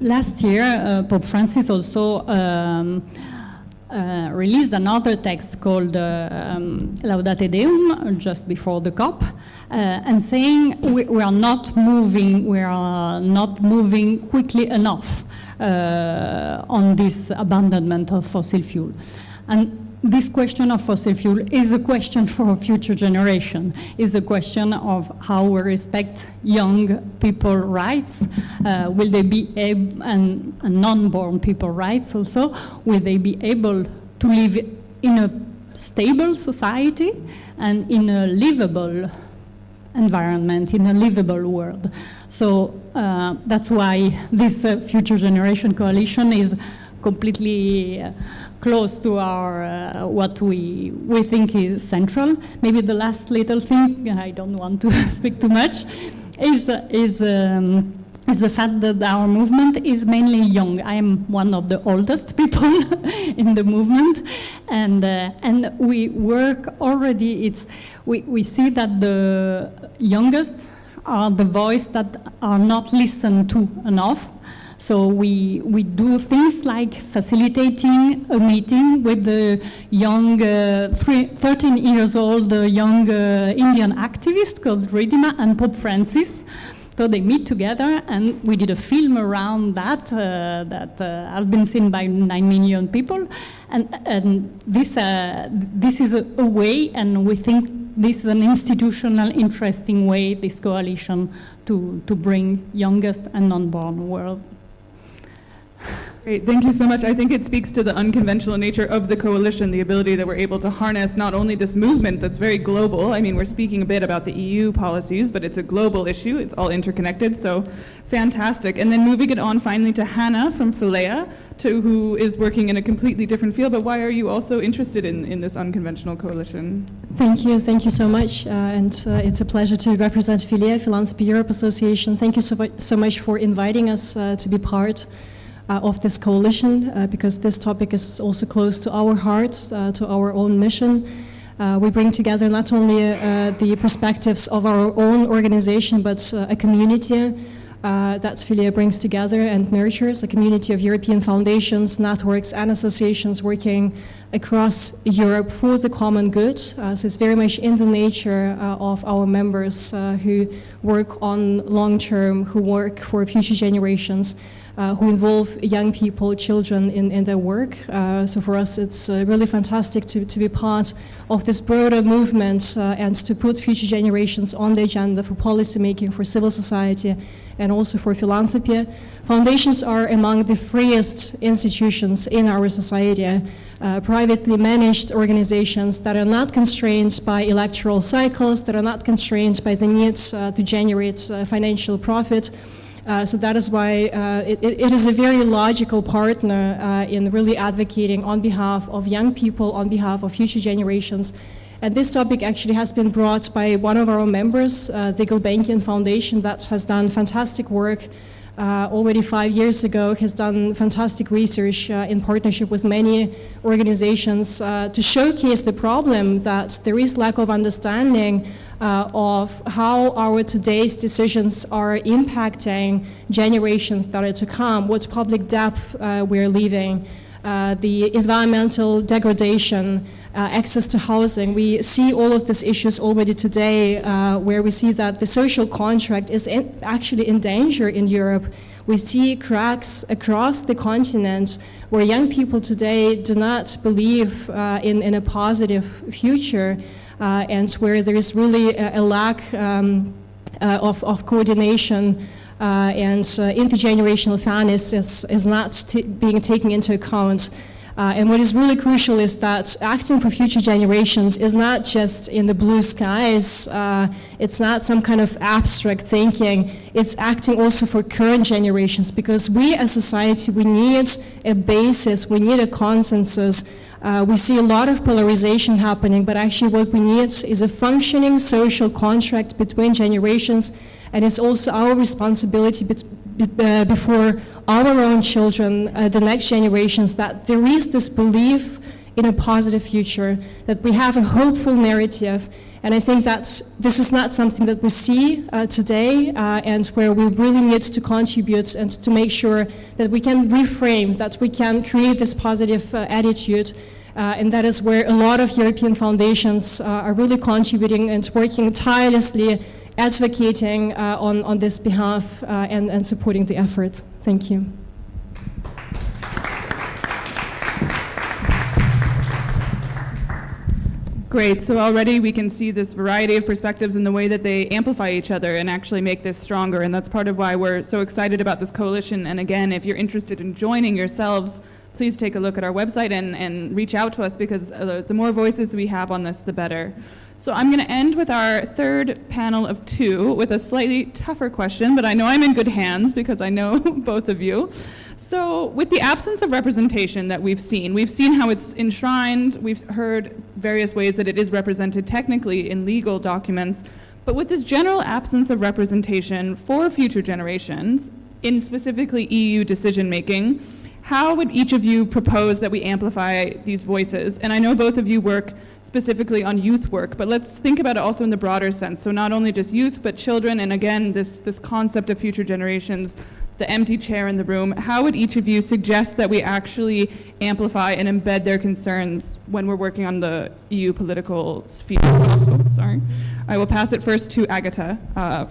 Last year, Pope Francis also released another text called Laudate Deum, just before the COP, and saying we are not moving quickly enough on this abandonment of fossil fuel. And this question of fossil fuel is a question for a future generation, is a question of how we respect young people's rights. Will they be able, and non-born people rights also, will they be able to live in a stable society and in a livable environment, in a livable world? So that's why this Future Generation Coalition is completely close to our what we think is central. Maybe the last little thing, I don't want to speak too much, is the fact that our movement is mainly young. I am one of the oldest people in the movement, and we work already. We see that the youngest are the voice that are not listened to enough. So we do things like facilitating a meeting with the young, 13 years old young Indian activist called Ridhima and Pope Francis. So they meet together, and we did a film around that that has been seen by 9 million people. And this is a way, and we think this is an institutional, interesting way, this coalition, to bring youngest and non-born world. Great, thank you so much. I think it speaks to the unconventional nature of the coalition, the ability that we're able to harness not only this movement that's very global. I mean, we're speaking a bit about the EU policies, but it's a global issue. It's all interconnected, so fantastic. And then moving it on finally to Hannah from Philea, who is working in a completely different field, but why are you also interested in this unconventional coalition? Thank you so much, and it's a pleasure to represent Philea, Philanthropy Europe Association. Thank you so much for inviting us to be part of this coalition, because this topic is also close to our heart, to our own mission. We bring together not only the perspectives of our own organization, but a community that Philea brings together and nurtures, a community of European foundations, networks, and associations working across Europe for the common good. So it's very much in the nature of our members who work on long-term, who work for future generations, who involve young people, children in their work. So for us, it's really fantastic to be part of this broader movement and to put future generations on the agenda for policy making, for civil society, and also for philanthropy. Foundations are among the freest institutions in our society, privately managed organizations that are not constrained by electoral cycles, that are not constrained by the need to generate financial profit. So that is why it is a very logical partner in really advocating on behalf of young people, on behalf of future generations. And this topic actually has been brought by one of our members, the Gulbenkian Foundation, that has done fantastic work already 5 years ago, has done fantastic research in partnership with many organizations to showcase the problem that there is lack of understanding of how our today's decisions are impacting generations that are to come, what public debt we're leaving, the environmental degradation, access to housing. We see all of these issues already today, where we see that the social contract is actually in danger in Europe. We see cracks across the continent where young people today do not believe in a positive future, and where there is really a lack of coordination, and intergenerational fairness is not being taken into account. And what is really crucial is that acting for future generations is not just in the blue skies, it's not some kind of abstract thinking, it's acting also for current generations, because we as society, we need a basis, we need a consensus. We see a lot of polarization happening, but actually what we need is a functioning social contract between generations, and it's also our responsibility before our own children, the next generations, that there is this belief in a positive future, that we have a hopeful narrative. And I think that this is not something that we see today, and where we really need to contribute and to make sure that we can reframe, that we can create this positive attitude. And that is where a lot of European foundations are really contributing and working tirelessly, advocating on this behalf and supporting the effort. Thank you. Great, so already we can see this variety of perspectives in the way that they amplify each other and actually make this stronger, and that's part of why we're so excited about this coalition. And again, if you're interested in joining yourselves, please take a look at our website and reach out to us, because the more voices we have on this, the better. So I'm going to end with our third panel of two with a slightly tougher question, but I know I'm in good hands because I know both of you. So with the absence of representation that we've seen how it's enshrined, we've heard various ways that it is represented technically in legal documents, but with this general absence of representation for future generations, in specifically EU decision-making, how would each of you propose that we amplify these voices? And I know both of you work specifically on youth work, but let's think about it also in the broader sense. So not only just youth, but children, and again, this concept of future generations, the empty chair in the room. How would each of you suggest that we actually amplify and embed their concerns when we're working on the EU political sphere? So, I will pass it first to Agata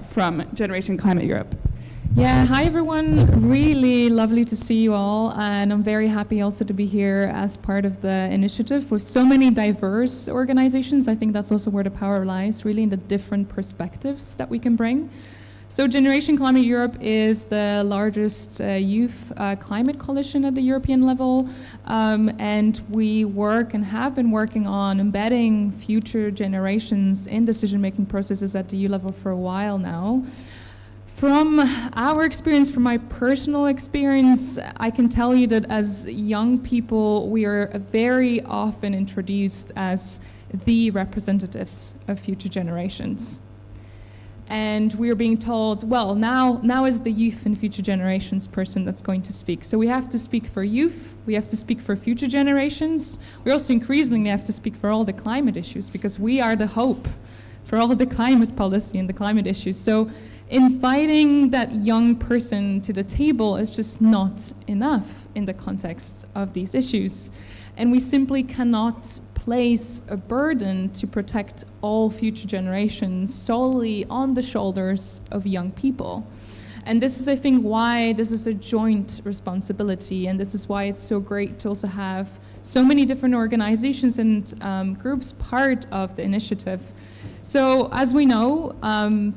from Generation Climate Europe. Yeah, hi everyone. Really lovely to see you all, and I'm very happy also to be here as part of the initiative with so many diverse organizations. I think that's also where the power lies, really in the different perspectives that we can bring. So Generation Climate Europe is the largest youth climate coalition at the European level, and we work and have been working on embedding future generations in decision-making processes at the EU level for a while now. From our experience, from my personal experience, I can tell you that as young people, we are very often introduced as the representatives of future generations. And we are being told, well, now is the youth and future generations person that's going to speak. So we have to speak for youth, we have to speak for future generations. We also increasingly have to speak for all the climate issues, because we are the hope for all the climate policy and the climate issues. So inviting that young person to the table is just not enough in the context of these issues. And we simply cannot place a burden to protect all future generations solely on the shoulders of young people. And this is, I think, why this is a joint responsibility, and this is why it's so great to also have so many different organizations and groups part of the initiative. So, as we know,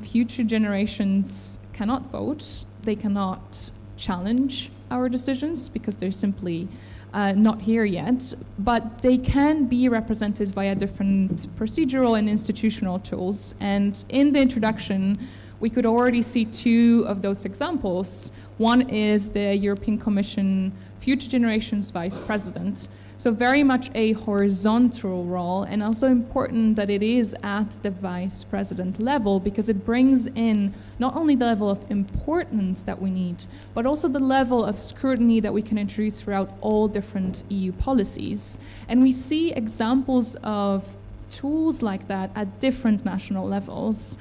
future generations cannot vote, they cannot challenge our decisions because they're simply not here yet, but they can be represented via different procedural and institutional tools. And in the introduction, we could already see two of those examples. One is the European Commission Future Generations Vice President. So very much a horizontal role, and also important that it is at the vice president level, because it brings in not only the level of importance that we need, but also the level of scrutiny that we can introduce throughout all different EU policies. And we see examples of tools like that at different national levels.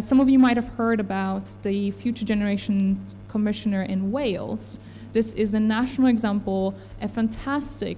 Some of you might have heard about the Future Generation Commissioner in Wales. this is a national example, a fantastic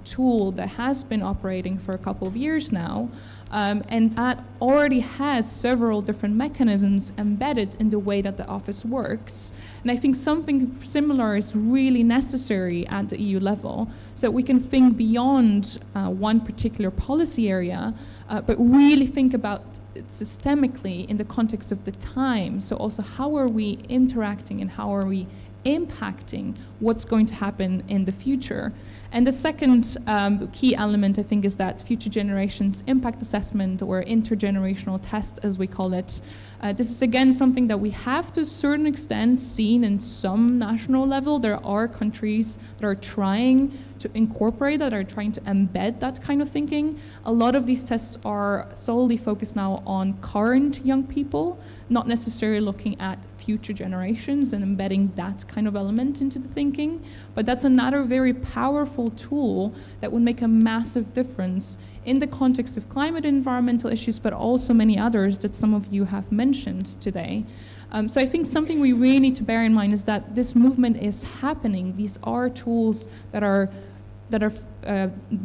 tool that has been operating for a couple of years now, and that already has several different mechanisms embedded in the way that the office works. And I think something similar is really necessary at the EU level, so that we can think beyond one particular policy area, but really think about it systemically in the context of the time. So also, how are we interacting and how are we impacting what's going to happen in the future? And the second key element, I think, is that future generations impact assessment, or intergenerational test, as we call it. This is again something that we have to a certain extent seen in some national level. There are countries that are trying to incorporate that, are trying to embed that kind of thinking. A lot of these tests are solely focused now on current young people, not necessarily looking at future generations and embedding that kind of element into the thinking. But that's another very powerful tool that would make a massive difference in the context of climate and environmental issues, but also many others that some of you have mentioned today. So I think something we really need to bear in mind is that this movement is happening. These are tools that are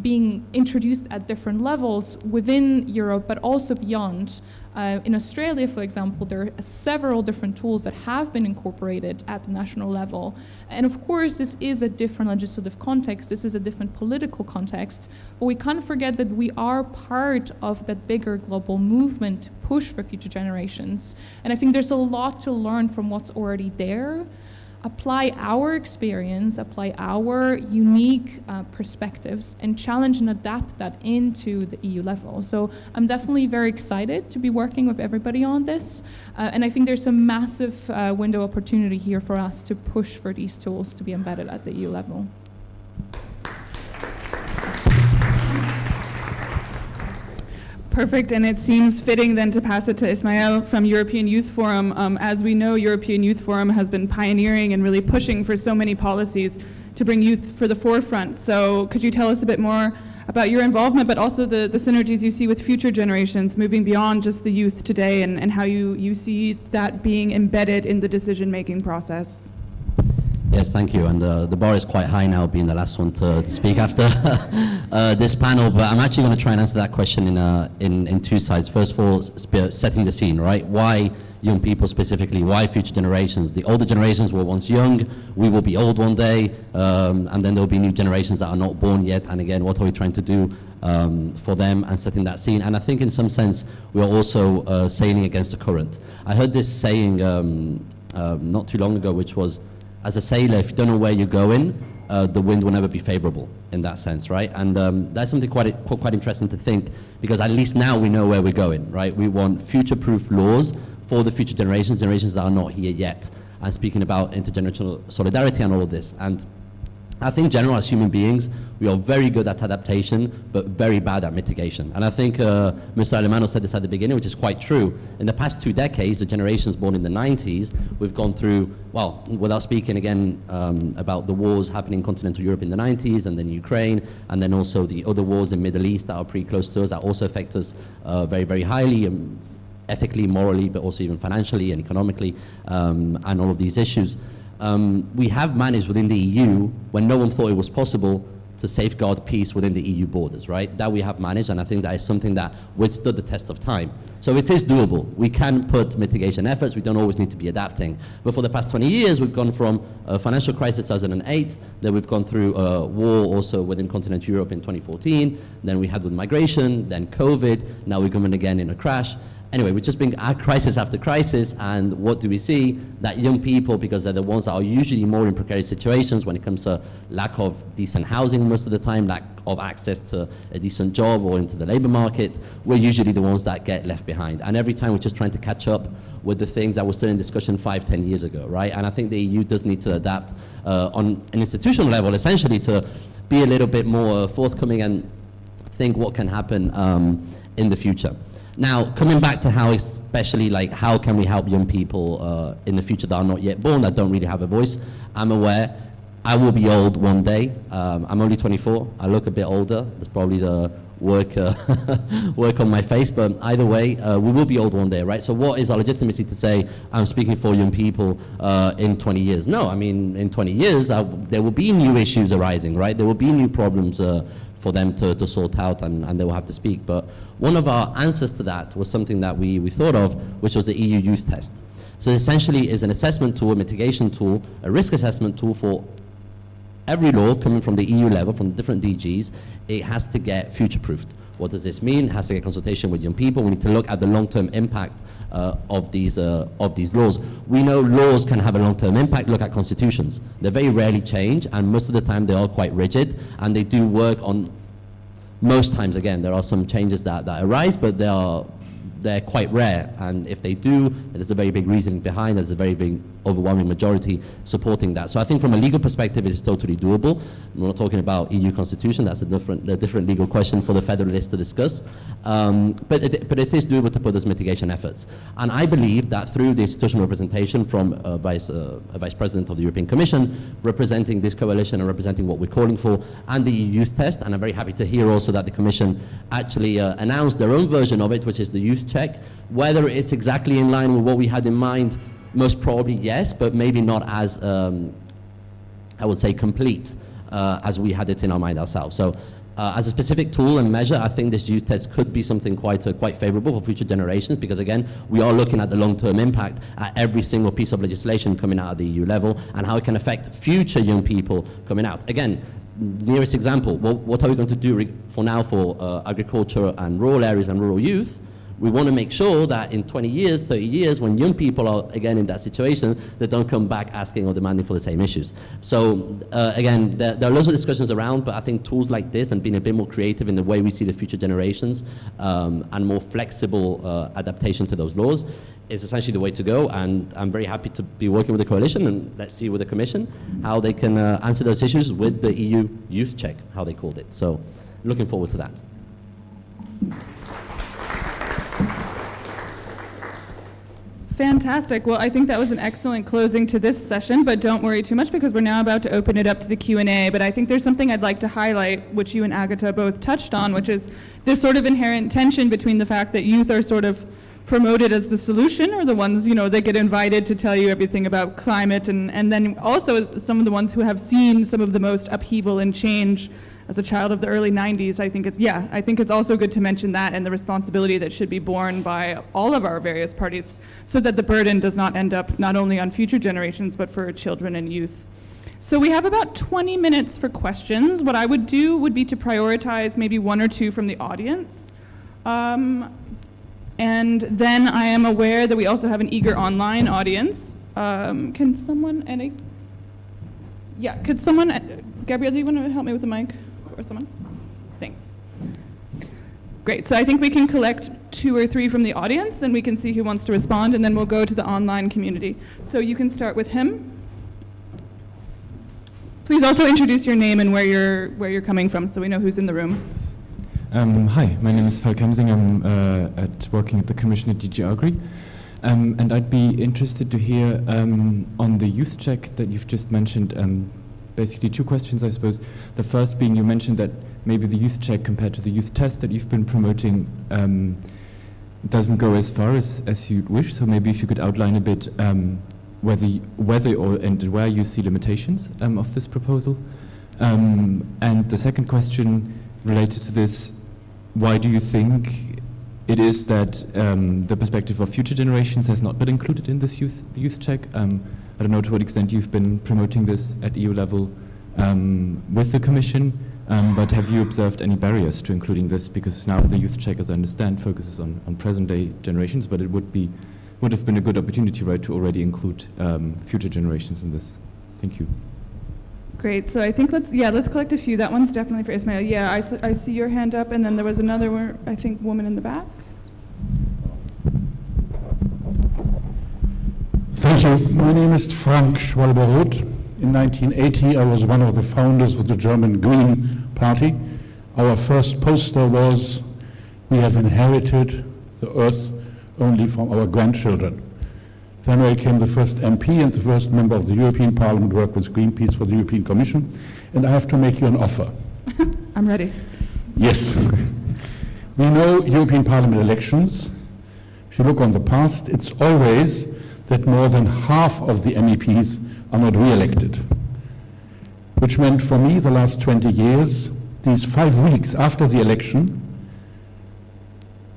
being introduced at different levels within Europe, but also beyond. In Australia, for example, there are several different tools that have been incorporated at the national level. And of course, this is a different legislative context, this is a different political context, but we can't forget that we are part of that bigger global movement to push for future generations. And I think there's a lot to learn from what's already there, apply our experience, apply our unique perspectives, and challenge and adapt that into the EU level. So I'm definitely very excited to be working with everybody on this, and I think there's a massive window opportunity here for us to push for these tools to be embedded at the EU level. Perfect, and it seems fitting then to pass it to Ismail from European Youth Forum. As we know, European Youth Forum has been pioneering and really pushing for so many policies to bring youth for the forefront. So could you tell us a bit more about your involvement, but also the synergies you see with future generations, moving beyond just the youth today, and how you see that being embedded in the decision-making process? Yes, thank you. And the bar is quite high now, being the last one to speak after this panel. But I'm actually going to try and answer that question in two sides. First of all, setting the scene, right? Why young people specifically? Why future generations? The older generations were once young. We will be old one day, and then there will be new generations that are not born yet. And again, what are we trying to do for them, and setting that scene? And I think in some sense, we are also sailing against the current. I heard this saying not too long ago, which was, as a sailor, if you don't know where you're going, the wind will never be favorable in that sense, right? And that's something quite interesting to think, because at least now we know where we're going, right? We want future-proof laws for the future generations that are not here yet. And speaking about intergenerational solidarity and all of this. And I think generally as human beings, we are very good at adaptation, but very bad at mitigation. And I think Mr. Alemano said this at the beginning, which is quite true. In the past 2 decades, the generations born in the 90s, we've gone through, well, without speaking again about the wars happening in continental Europe in the 90s, and then Ukraine, and then also the other wars in Middle East that are pretty close to us, that also affect us very, very highly, ethically, morally, but also even financially and economically, and all of these issues. We have managed within the EU, when no one thought it was possible, to safeguard peace within the EU borders, right? That we have managed, and I think that is something that withstood the test of time. So it is doable. We can put mitigation efforts. We don't always need to be adapting. But for the past 20 years, we've gone from a financial crisis 2008, then we've gone through a war also within continental Europe in 2014, then we had with migration, then COVID, now we're coming again in a crash. Anyway, we're just being at crisis after crisis, and what do we see? That young people, because they're the ones that are usually more in precarious situations when it comes to lack of decent housing most of the time, lack of access to a decent job or into the labor market, we're usually the ones that get left behind. And every time we're just trying to catch up with the things that were still in discussion 5-10 years ago, right? And I think the EU does need to adapt on an institutional level, essentially, to be a little bit more forthcoming and think what can happen in the future. Now, coming back to how, especially, like, how can we help young people in the future that are not yet born, that don't really have a voice? I'm aware I will be old one day. I'm only 24. I look a bit older. That's probably the work work on my face. But either way, we will be old one day, right? So what is our legitimacy to say I'm speaking for young people in 20 years? No, I mean, in 20 years, there will be new issues arising, right? There will be new problems for them to sort out, and they will have to speak. But one of our answers to that was something that we thought of, which was the EU Youth Test. So essentially is an assessment tool, a mitigation tool, a risk assessment tool for every law coming from the EU level, from different DGs. It has to get future-proofed. What does this mean? It has to get consultation with young people. We need to look at the long-term impact of these laws. We know laws can have a long-term impact. Look at constitutions. They very rarely change, and most of the time they are quite rigid, and they do work on, most times, again, there are some changes that arise, but they're quite rare, and if they do, there's a very big reason behind, there's a very big overwhelming majority supporting that. So I think from a legal perspective, it is totally doable. We're not talking about EU constitution, that's a different legal question for the federalists to discuss. But it is doable to put those mitigation efforts. And I believe that through the institutional representation from a Vice President of the European Commission, representing this coalition and representing what we're calling for, and the EU Youth Test, and I'm very happy to hear also that the Commission actually announced their own version of it, which is the Youth Check. Whether it's exactly in line with what we had in mind, most probably yes, but maybe not as, I would say, complete as we had it in our mind ourselves. So as a specific tool and measure, I think this youth test could be something quite favorable for future generations, because again, we are looking at the long-term impact at every single piece of legislation coming out at the EU level and how it can affect future young people coming out. Again, nearest example, what are we going to do for now for agriculture and rural areas and rural youth? We want to make sure that in 20 years, 30 years, when young people are again in that situation, they don't come back asking or demanding for the same issues. So again, there are lots of discussions around, but I think tools like this and being a bit more creative in the way we see the future generations and more flexible adaptation to those laws is essentially the way to go. And I'm very happy to be working with the coalition, and let's see with the Commission how they can answer those issues with the EU Youth Check, how they called it. So looking forward to that. Fantastic. Well, I think that was an excellent closing to this session, but don't worry too much because we're now about to open it up to the Q&A. But I think there's something I'd like to highlight, which you and Agatha both touched on, which is this sort of inherent tension between the fact that youth are sort of promoted as the solution, or the ones, you know, that get invited to tell you everything about climate, and then also some of the ones who have seen some of the most upheaval and change. As a child of the early 90s, I think it's also good to mention that and the responsibility that should be borne by all of our various parties so that the burden does not end up not only on future generations, but for children and youth. So we have about 20 minutes for questions. What I would do would be to prioritize maybe one or two from the audience. And then I am aware that we also have an eager online audience. Could someone, Gabrielle, do you want to help me with the mic? Or someone? Thanks. Great, so I think we can collect 2 or 3 from the audience and we can see who wants to respond, and then we'll go to the online community. So you can start with him. Please also introduce your name and where you're coming from so we know who's in the room. Hi, my name is Falk Hemsing. I'm working at the Commission at DG Agri. And I'd be interested to hear on the youth check that you've just mentioned, basically 2 questions, I suppose. The first being, you mentioned that maybe the youth check compared to the youth test that you've been promoting doesn't go as far as you'd wish. So maybe if you could outline a bit whether and where you see limitations of this proposal. And the second question related to this, why do you think it is that the perspective of future generations has not been included in this youth check? I don't know to what extent you've been promoting this at EU level with the Commission, but have you observed any barriers to including this? Because now the youth check, as I understand, focuses on present-day generations, but it would have been a good opportunity, right, to already include future generations in this. Thank you. Great. So I think let's collect a few. That one's definitely for Ismail. Yeah, I see your hand up, and then there was another, I think, woman in the back. Thank you. My name is Frank Schwalbe-Roth. In 1980, I was one of the founders of the German Green Party. Our first poster was, "We have inherited the earth only from our grandchildren." Then I became the first MP and the first member of the European Parliament, worked with Greenpeace for the European Commission. And I have to make you an offer. I'm ready. Yes. We know European Parliament elections. If you look on the past, it's always that more than half of the MEPs are not re-elected, which meant for me the last 20 years, these 5 weeks after the election,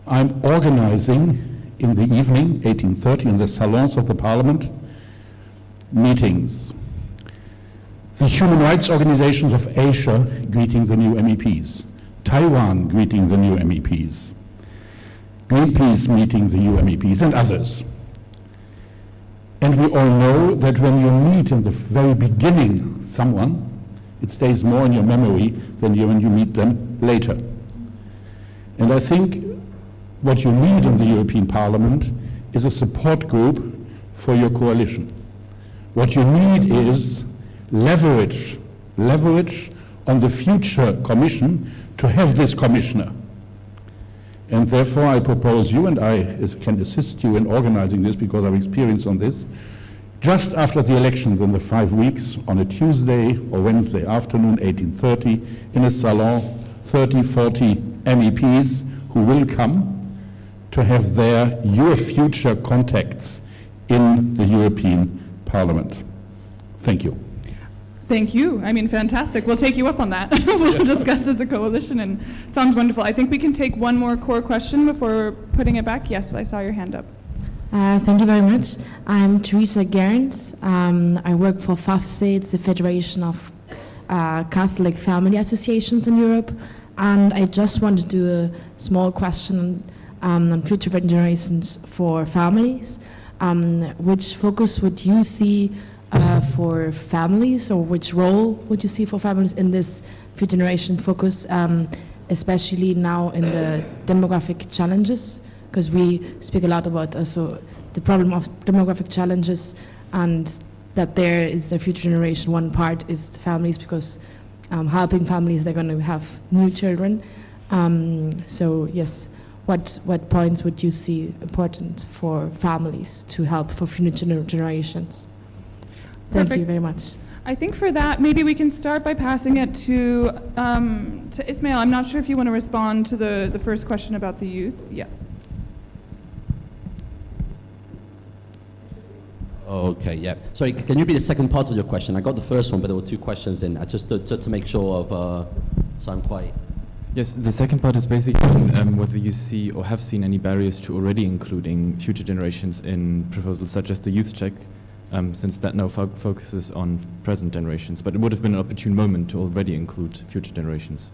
I'm organizing in the evening, 18:30, in the salons of the Parliament, meetings. The human rights organizations of Asia greeting the new MEPs, Taiwan greeting the new MEPs, Greenpeace meeting the new MEPs, and others. And we all know that when you meet in the very beginning someone, it stays more in your memory than when you meet them later. And I think what you need in the European Parliament is a support group for your coalition. What you need is leverage on the future Commission to have this commissioner. And therefore I propose you, and I can assist you in organizing this because I've experience on this, just after the elections in the 5 weeks, on a Tuesday or Wednesday afternoon, 18:30, in a salon, 30, 40 MEPs who will come to have your future contacts in the European Parliament. Thank you. Thank you. I mean, fantastic. We'll take you up on that. We'll discuss as a coalition, and it sounds wonderful. I think we can take one more core question before putting it back. Yes, I saw your hand up. Thank you very much. I'm Teresa Gerns. I work for FAFSE, it's the Federation of Catholic Family Associations in Europe, and I just want to do a small question on future generations for families. Which focus would you see for families, or which role would you see for families in this future generation focus, especially now in the demographic challenges? Because we speak a lot about also the problem of demographic challenges, and that there is a future generation. One part is the families, because helping families, they're going to have new children. So yes, what points would you see important for families to help for future generations? Thank you very much. I think for that, maybe we can start by passing it to Ismail. I'm not sure if you want to respond to the first question about the youth. Yes. Okay, yeah. Sorry, can you repeat the second part of your question? I got the first one, but there were 2 questions in. I just to make sure of, so I'm quite... Yes, the second part is basically on whether you see or have seen any barriers to already including future generations in proposals such as the youth check, since that now focuses on present generations, but it would have been an opportune moment to already include future generations.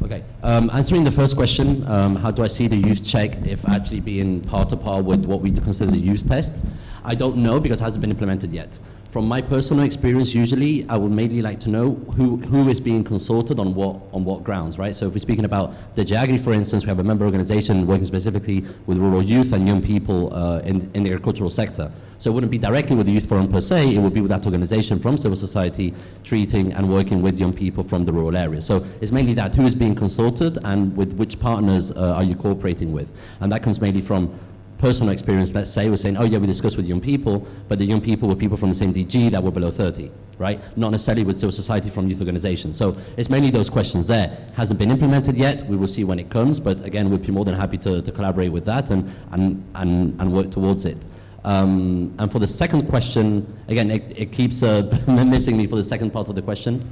Okay, answering the first question, how do I see the youth check if actually being part with what we consider the youth test? I don't know, because it hasn't been implemented yet. From my personal experience, usually I would mainly like to know who is being consulted on what grounds, right? So if we're speaking about the GEAGRI, for instance, we have a member organization working specifically with rural youth and young people in the agricultural sector. So it wouldn't be directly with the Youth Forum per se, it would be with that organization from civil society treating and working with young people from the rural areas. So it's mainly that, who is being consulted and with which partners are you cooperating with? And that comes mainly from personal experience. Let's say we're saying, oh yeah, we discussed with young people, but the young people were people from the same DG that were below 30, right? Not necessarily with civil society from youth organizations. So it's mainly those questions there. Hasn't been implemented yet. We will see when it comes, but again, we'd be more than happy to collaborate with that and work towards it. And for the second question, again, it keeps missing me for the second part of the question.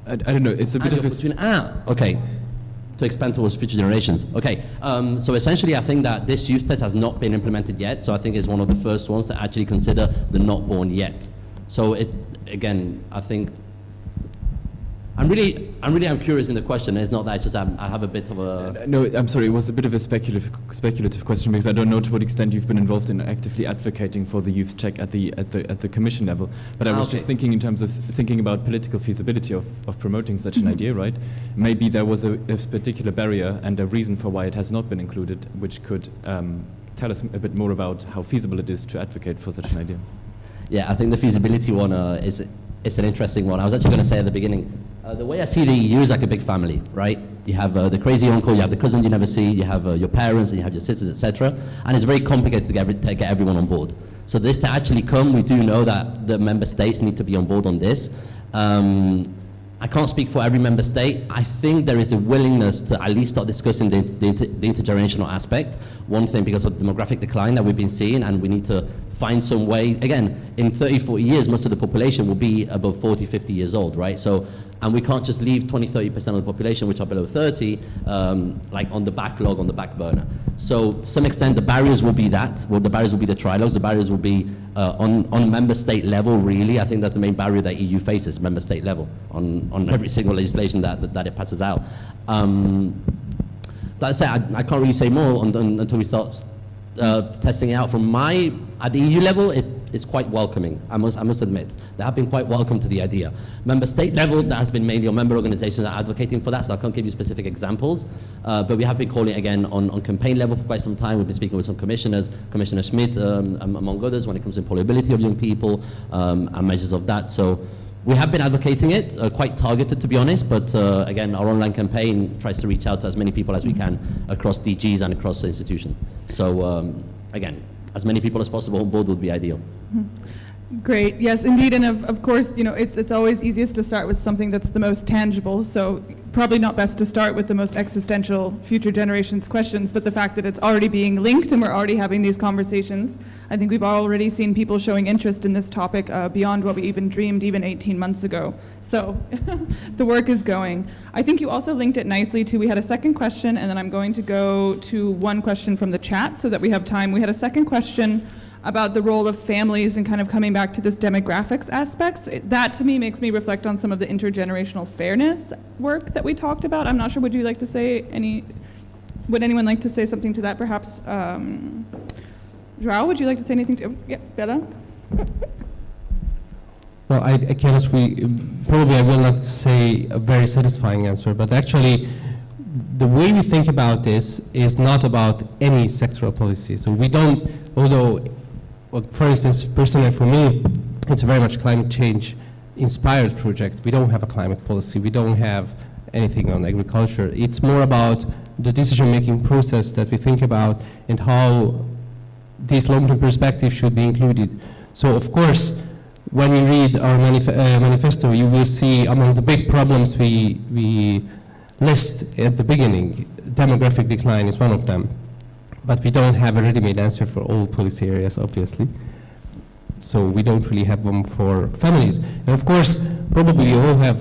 I don't know, it's a bit of a... Okay. To expand towards future generations. Okay, so essentially I think that this youth test has not been implemented yet, so I think it's one of the first ones to actually consider the not born yet. So it's, again, I think, I'm curious in the question. It's not that, it's just I have a bit of a... No, I'm sorry, it was a bit of a speculative question, because I don't know to what extent you've been involved in actively advocating for the youth check at the commission level. But I was just thinking in terms of thinking about political feasibility of promoting such an idea, right? Maybe there was a particular barrier and a reason for why it has not been included, which could tell us a bit more about how feasible it is to advocate for such an idea. Yeah, I think the feasibility one is an interesting one. I was actually going to say at the beginning, the way I see the EU is like a big family, right? You have the crazy uncle, you have the cousin you never see, you have your parents, and you have your sisters, etc. And it's very complicated to get everyone on board. So this to actually come, we do know that the member states need to be on board on this. I can't speak for every member state. I think there is a willingness to at least start discussing the intergenerational aspect. One thing, because of the demographic decline that we've been seeing, and we need to find some way. Again, in 30, 40 years, most of the population will be above 40, 50 years old, right? So, and we can't just leave 20, 30% of the population, which are below 30, like on the backlog, on the back burner. So to some extent, the barriers will be that. Well, the barriers will be the trilogues. The barriers will be on member state level, really. I think that's the main barrier that EU faces, member state level, on every single legislation that it passes out. That said, I can't really say more until we start testing it out. At the EU level, it's quite welcoming, I must admit. They have been quite welcome to the idea. Member state level, that has been mainly on member organizations that are advocating for that, so I can't give you specific examples. But we have been calling it again on campaign level for quite some time. We've been speaking with some commissioners, Commissioner Schmidt, among others, when it comes to employability of young people and measures of that. So we have been advocating it, quite targeted to be honest, but again, our online campaign tries to reach out to as many people as we can across DGs and across the institution. So again, as many people as possible on board would be ideal. Great, yes, indeed, and of course, you know, it's always easiest to start with something that's the most tangible, so probably not best to start with the most existential future generations questions, but the fact that it's already being linked and we're already having these conversations. I think we've already seen people showing interest in this topic beyond what we even dreamed even 18 months ago. So the work is going. I think you also linked it nicely to, we had a second question, and then I'm going to go to one question from the chat so that we have time. We had a second question about the role of families and kind of coming back to this demographics aspects. That to me makes me reflect on some of the intergenerational fairness work that we talked about. I'm not sure, would you like to say would anyone like to say something to that? Perhaps, João, would you like to say anything to, yeah, Bella? Well, I cannot probably I will not say a very satisfying answer, but actually the way we think about this is not about any sectoral policy. So we don't, although, well, for instance, personally for me, it's a very much climate change inspired project. We don't have a climate policy. We don't have anything on agriculture. It's more about the decision-making process that we think about and how this long-term perspective should be included. So of course, when you read our manifesto, you will see among the big problems we list at the beginning, demographic decline is one of them. But we don't have a ready-made answer for all policy areas, obviously. So we don't really have one for families. And of course, probably you all have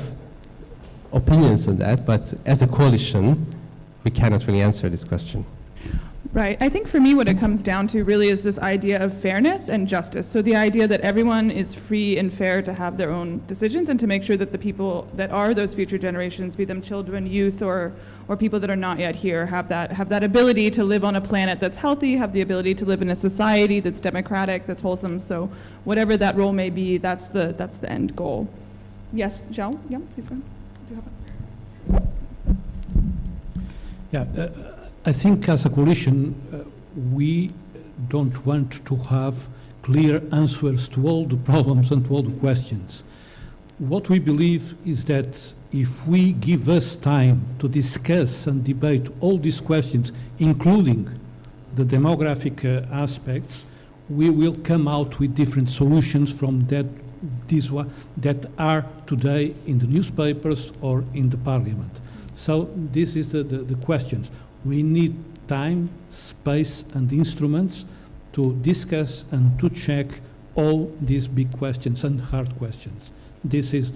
opinions on that, but as a coalition, we cannot really answer this question. Right. I think for me what it comes down to really is this idea of fairness and justice. So the idea that everyone is free and fair to have their own decisions and to make sure that the people that are those future generations, be them children, youth, or people that are not yet here, have that ability to live on a planet that's healthy, have the ability to live in a society that's democratic, that's wholesome. So whatever that role may be, that's the end goal. Yes, João? Yeah, please go ahead. Do you have Yeah. I think as a coalition, we don't want to have clear answers to all the problems and to all the questions. What we believe is that if we give us time to discuss and debate all these questions, including the demographic aspects, we will come out with different solutions from that are today in the newspapers or in the parliament. So this is the questions. We need time, space, and instruments to discuss and to check all these big questions and hard questions. This is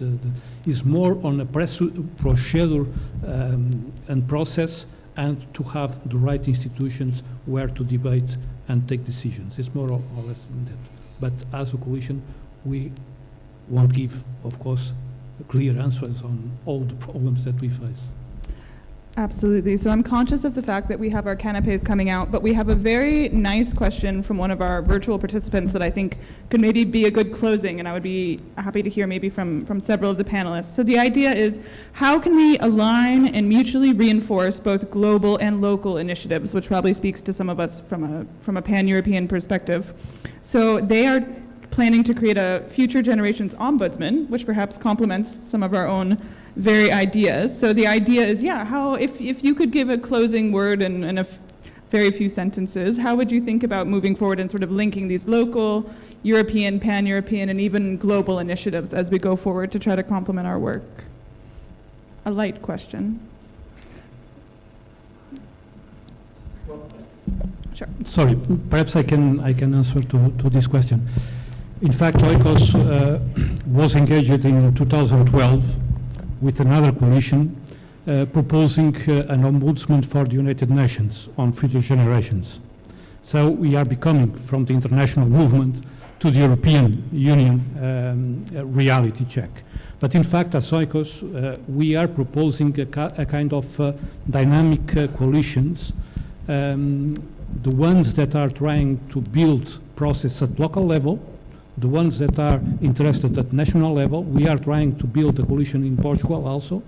is more on a procedure and process, and to have the right institutions where to debate and take decisions. It's more or less than that. But as a coalition, we won't give, of course, clear answers on all the problems that we face. Absolutely. So I'm conscious of the fact that we have our canapes coming out, but we have a very nice question from one of our virtual participants that I think could maybe be a good closing, and I would be happy to hear maybe from several of the panelists. So the idea is, how can we align and mutually reinforce both global and local initiatives, which probably speaks to some of us from a pan-European perspective. So they are planning to create a future generations ombudsman, which perhaps complements some of our own very ideas. So the idea is, yeah, how, if you could give a closing word in a very few sentences, how would you think about moving forward and sort of linking these local, European, pan-European, and even global initiatives as we go forward to try to complement our work? a light question. Sure. Sorry, perhaps I can answer to this question. In fact, Oikos was engaged in 2012 with another coalition proposing an ombudsman for the United Nations on future generations. So we are becoming from the international movement to the European Union reality check. But in fact, as Oikos, we are proposing a kind of dynamic coalitions, the ones that are trying to build process at local level, the ones that are interested at national level. We are trying to build a coalition in Portugal also,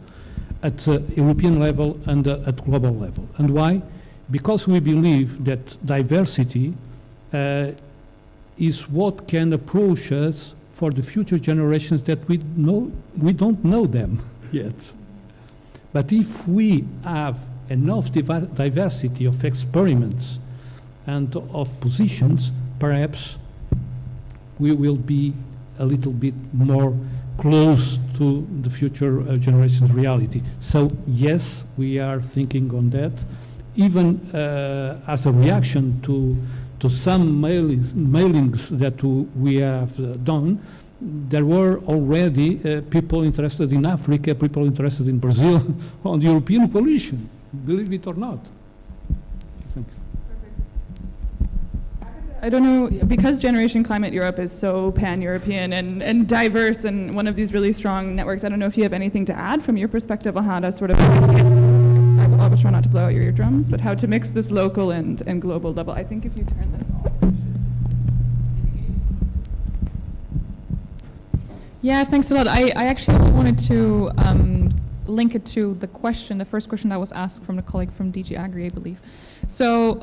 at European level and at global level. And why? Because we believe that diversity is what can approach us for the future generations that we don't know them yet. But if we have enough diversity of experiments and of positions, perhaps we will be a little bit more close to the future generations' reality. So yes, we are thinking on that, even as a reaction to some mailings that we have done. There were already people interested in Africa, people interested in Brazil on the European coalition, believe it or not. Thank you. I don't know, because Generation Climate Europe is so pan-European and diverse and one of these really strong networks, I don't know if you have anything to add from your perspective on how to sort of mix, I will try not to blow out your eardrums, but how to mix this local and global level. I think if you turn this off. Yeah, thanks a lot. I actually also wanted to link it to the first question that was asked from the colleague from DG Agri, I believe. So,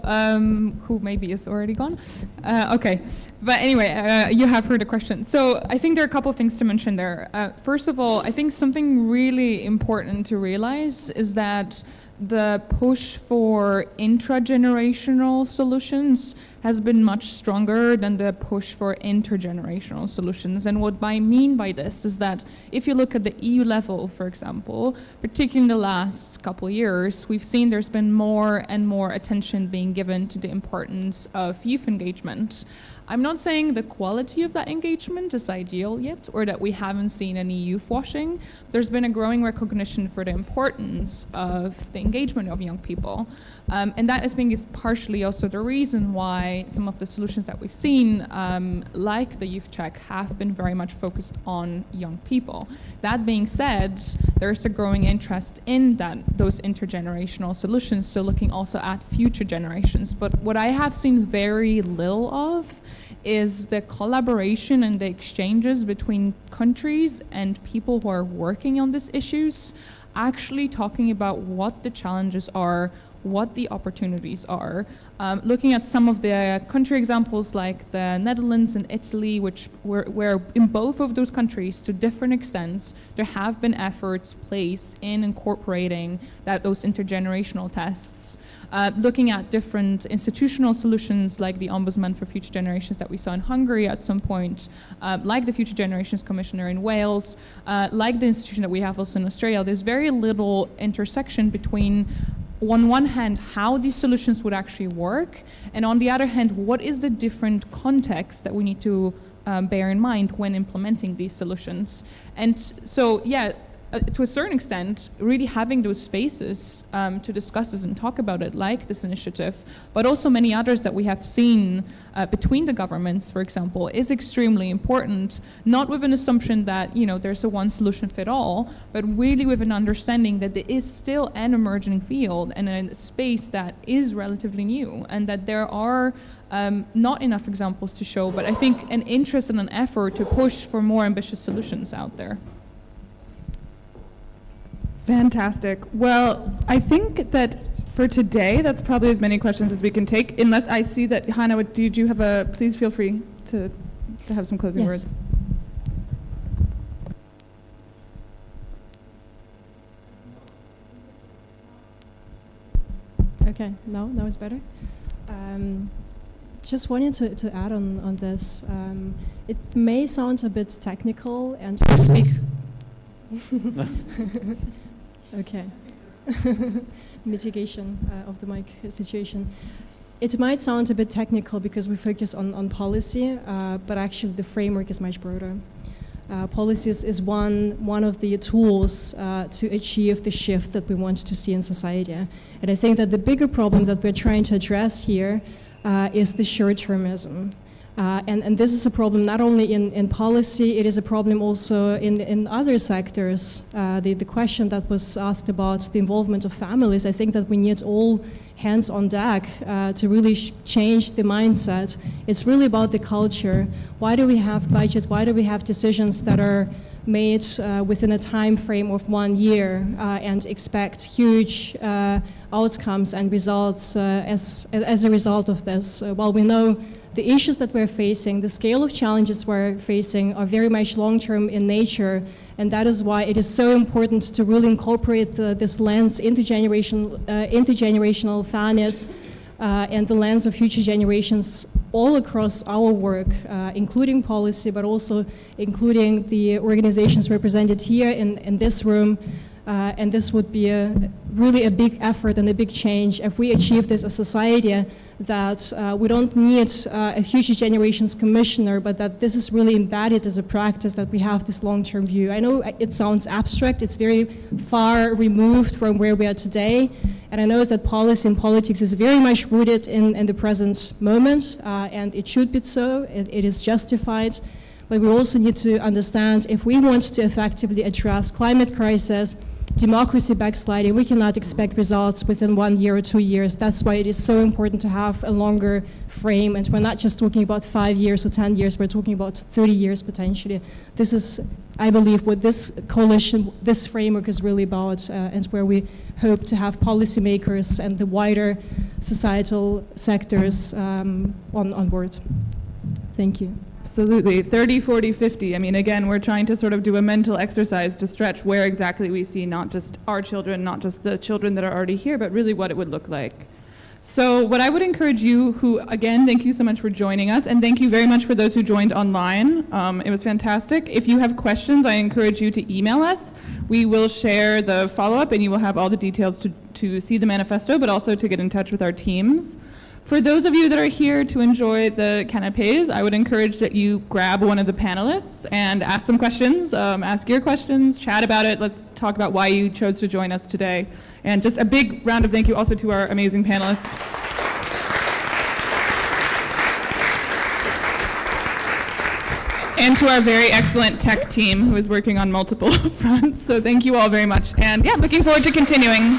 who maybe is already gone. Okay, but anyway, you have heard the question. So I think there are a couple of things to mention there. First of all, I think something really important to realize is that the push for intragenerational solutions has been much stronger than the push for intergenerational solutions. And what I mean by this is that if you look at the EU level, for example, particularly in the last couple of years, we've seen there's been more and more attention being given to the importance of youth engagement. I'm not saying the quality of that engagement is ideal yet, or that we haven't seen any youth washing. There's been a growing recognition for the importance of the engagement of young people. And that, I think, is partially also the reason why some of the solutions that we've seen, like the youth check, have been very much focused on young people. That being said, there's a growing interest in those intergenerational solutions, so looking also at future generations. But what I have seen very little of is the collaboration and the exchanges between countries and people who are working on these issues, actually talking about what the challenges are, what the opportunities are. Looking at some of the country examples like the Netherlands and Italy, where in both of those countries, to different extents, there have been efforts placed in incorporating those intergenerational tests. Looking at different institutional solutions like the Ombudsman for Future Generations that we saw in Hungary at some point, like the Future Generations Commissioner in Wales, like the institution that we have also in Australia. There's very little intersection between, on one hand, how these solutions would actually work, and on the other hand, what is the different context that we need to bear in mind when implementing these solutions. And so, yeah, to a certain extent, really having those spaces to discuss this and talk about it, like this initiative, but also many others that we have seen between the governments, for example, is extremely important, not with an assumption that, there's a one solution fit all, but really with an understanding that there is still an emerging field and a space that is relatively new, and that there are not enough examples to show, but I think an interest and an effort to push for more ambitious solutions out there. Fantastic. Well, I think that for today, that's probably as many questions as we can take, unless I see that, Hannah, did you have please feel free to have some closing words. Okay, now it's better. Just wanted to add on this. It may sound a bit technical and to speak. Okay. Mitigation of the mic situation. It might sound a bit technical because we focus on policy, but actually the framework is much broader. Policies is one of the tools to achieve the shift that we want to see in society. And I think that the bigger problem that we're trying to address here is the short-termism. And this is a problem not only in policy, it is a problem also in other sectors. The question that was asked about the involvement of families, I think that we need all hands on deck to really change the mindset. It's really about the culture. Why do we have budget? Why do we have decisions that are made within a time frame of 1 year and expect huge outcomes and results as a result of this? While we know the issues that we're facing, the scale of challenges we're facing are very much long-term in nature, and that is why it is so important to really incorporate this lens, intergenerational fairness, and the lens of future generations all across our work, including policy, but also including the organizations represented here in this room. And this would be really a big effort and a big change if we achieve this as a society, that we don't need a future generations commissioner, but that this is really embedded as a practice, that we have this long-term view. I know it sounds abstract, it's very far removed from where we are today, and I know that policy and politics is very much rooted in the present moment, and it should be so, it is justified, but we also need to understand if we want to effectively address climate crisis, democracy backsliding, we cannot expect results within 1 year or 2 years. That's why it is so important to have a longer frame, and we're not just talking about 5 years or 10 years, we're talking about 30 years potentially. This is, I believe, what this coalition, this framework is really about, and where we hope to have policymakers and the wider societal sectors on board. Thank you. Absolutely. 30, 40, 50. I mean, again, we're trying to sort of do a mental exercise to stretch where exactly we see not just our children, not just the children that are already here, but really what it would look like. So what I would encourage you who, again, thank you so much for joining us, and thank you very much for those who joined online. It was fantastic. If you have questions, I encourage you to email us. We will share the follow-up, and you will have all the details to see the manifesto, but also to get in touch with our teams. For those of you that are here to enjoy the canapés, I would encourage that you grab one of the panelists and ask some questions, ask your questions, chat about it. Let's talk about why you chose to join us today. And just a big round of thank you also to our amazing panelists. And to our very excellent tech team who is working on multiple fronts. So thank you all very much. And yeah, looking forward to continuing.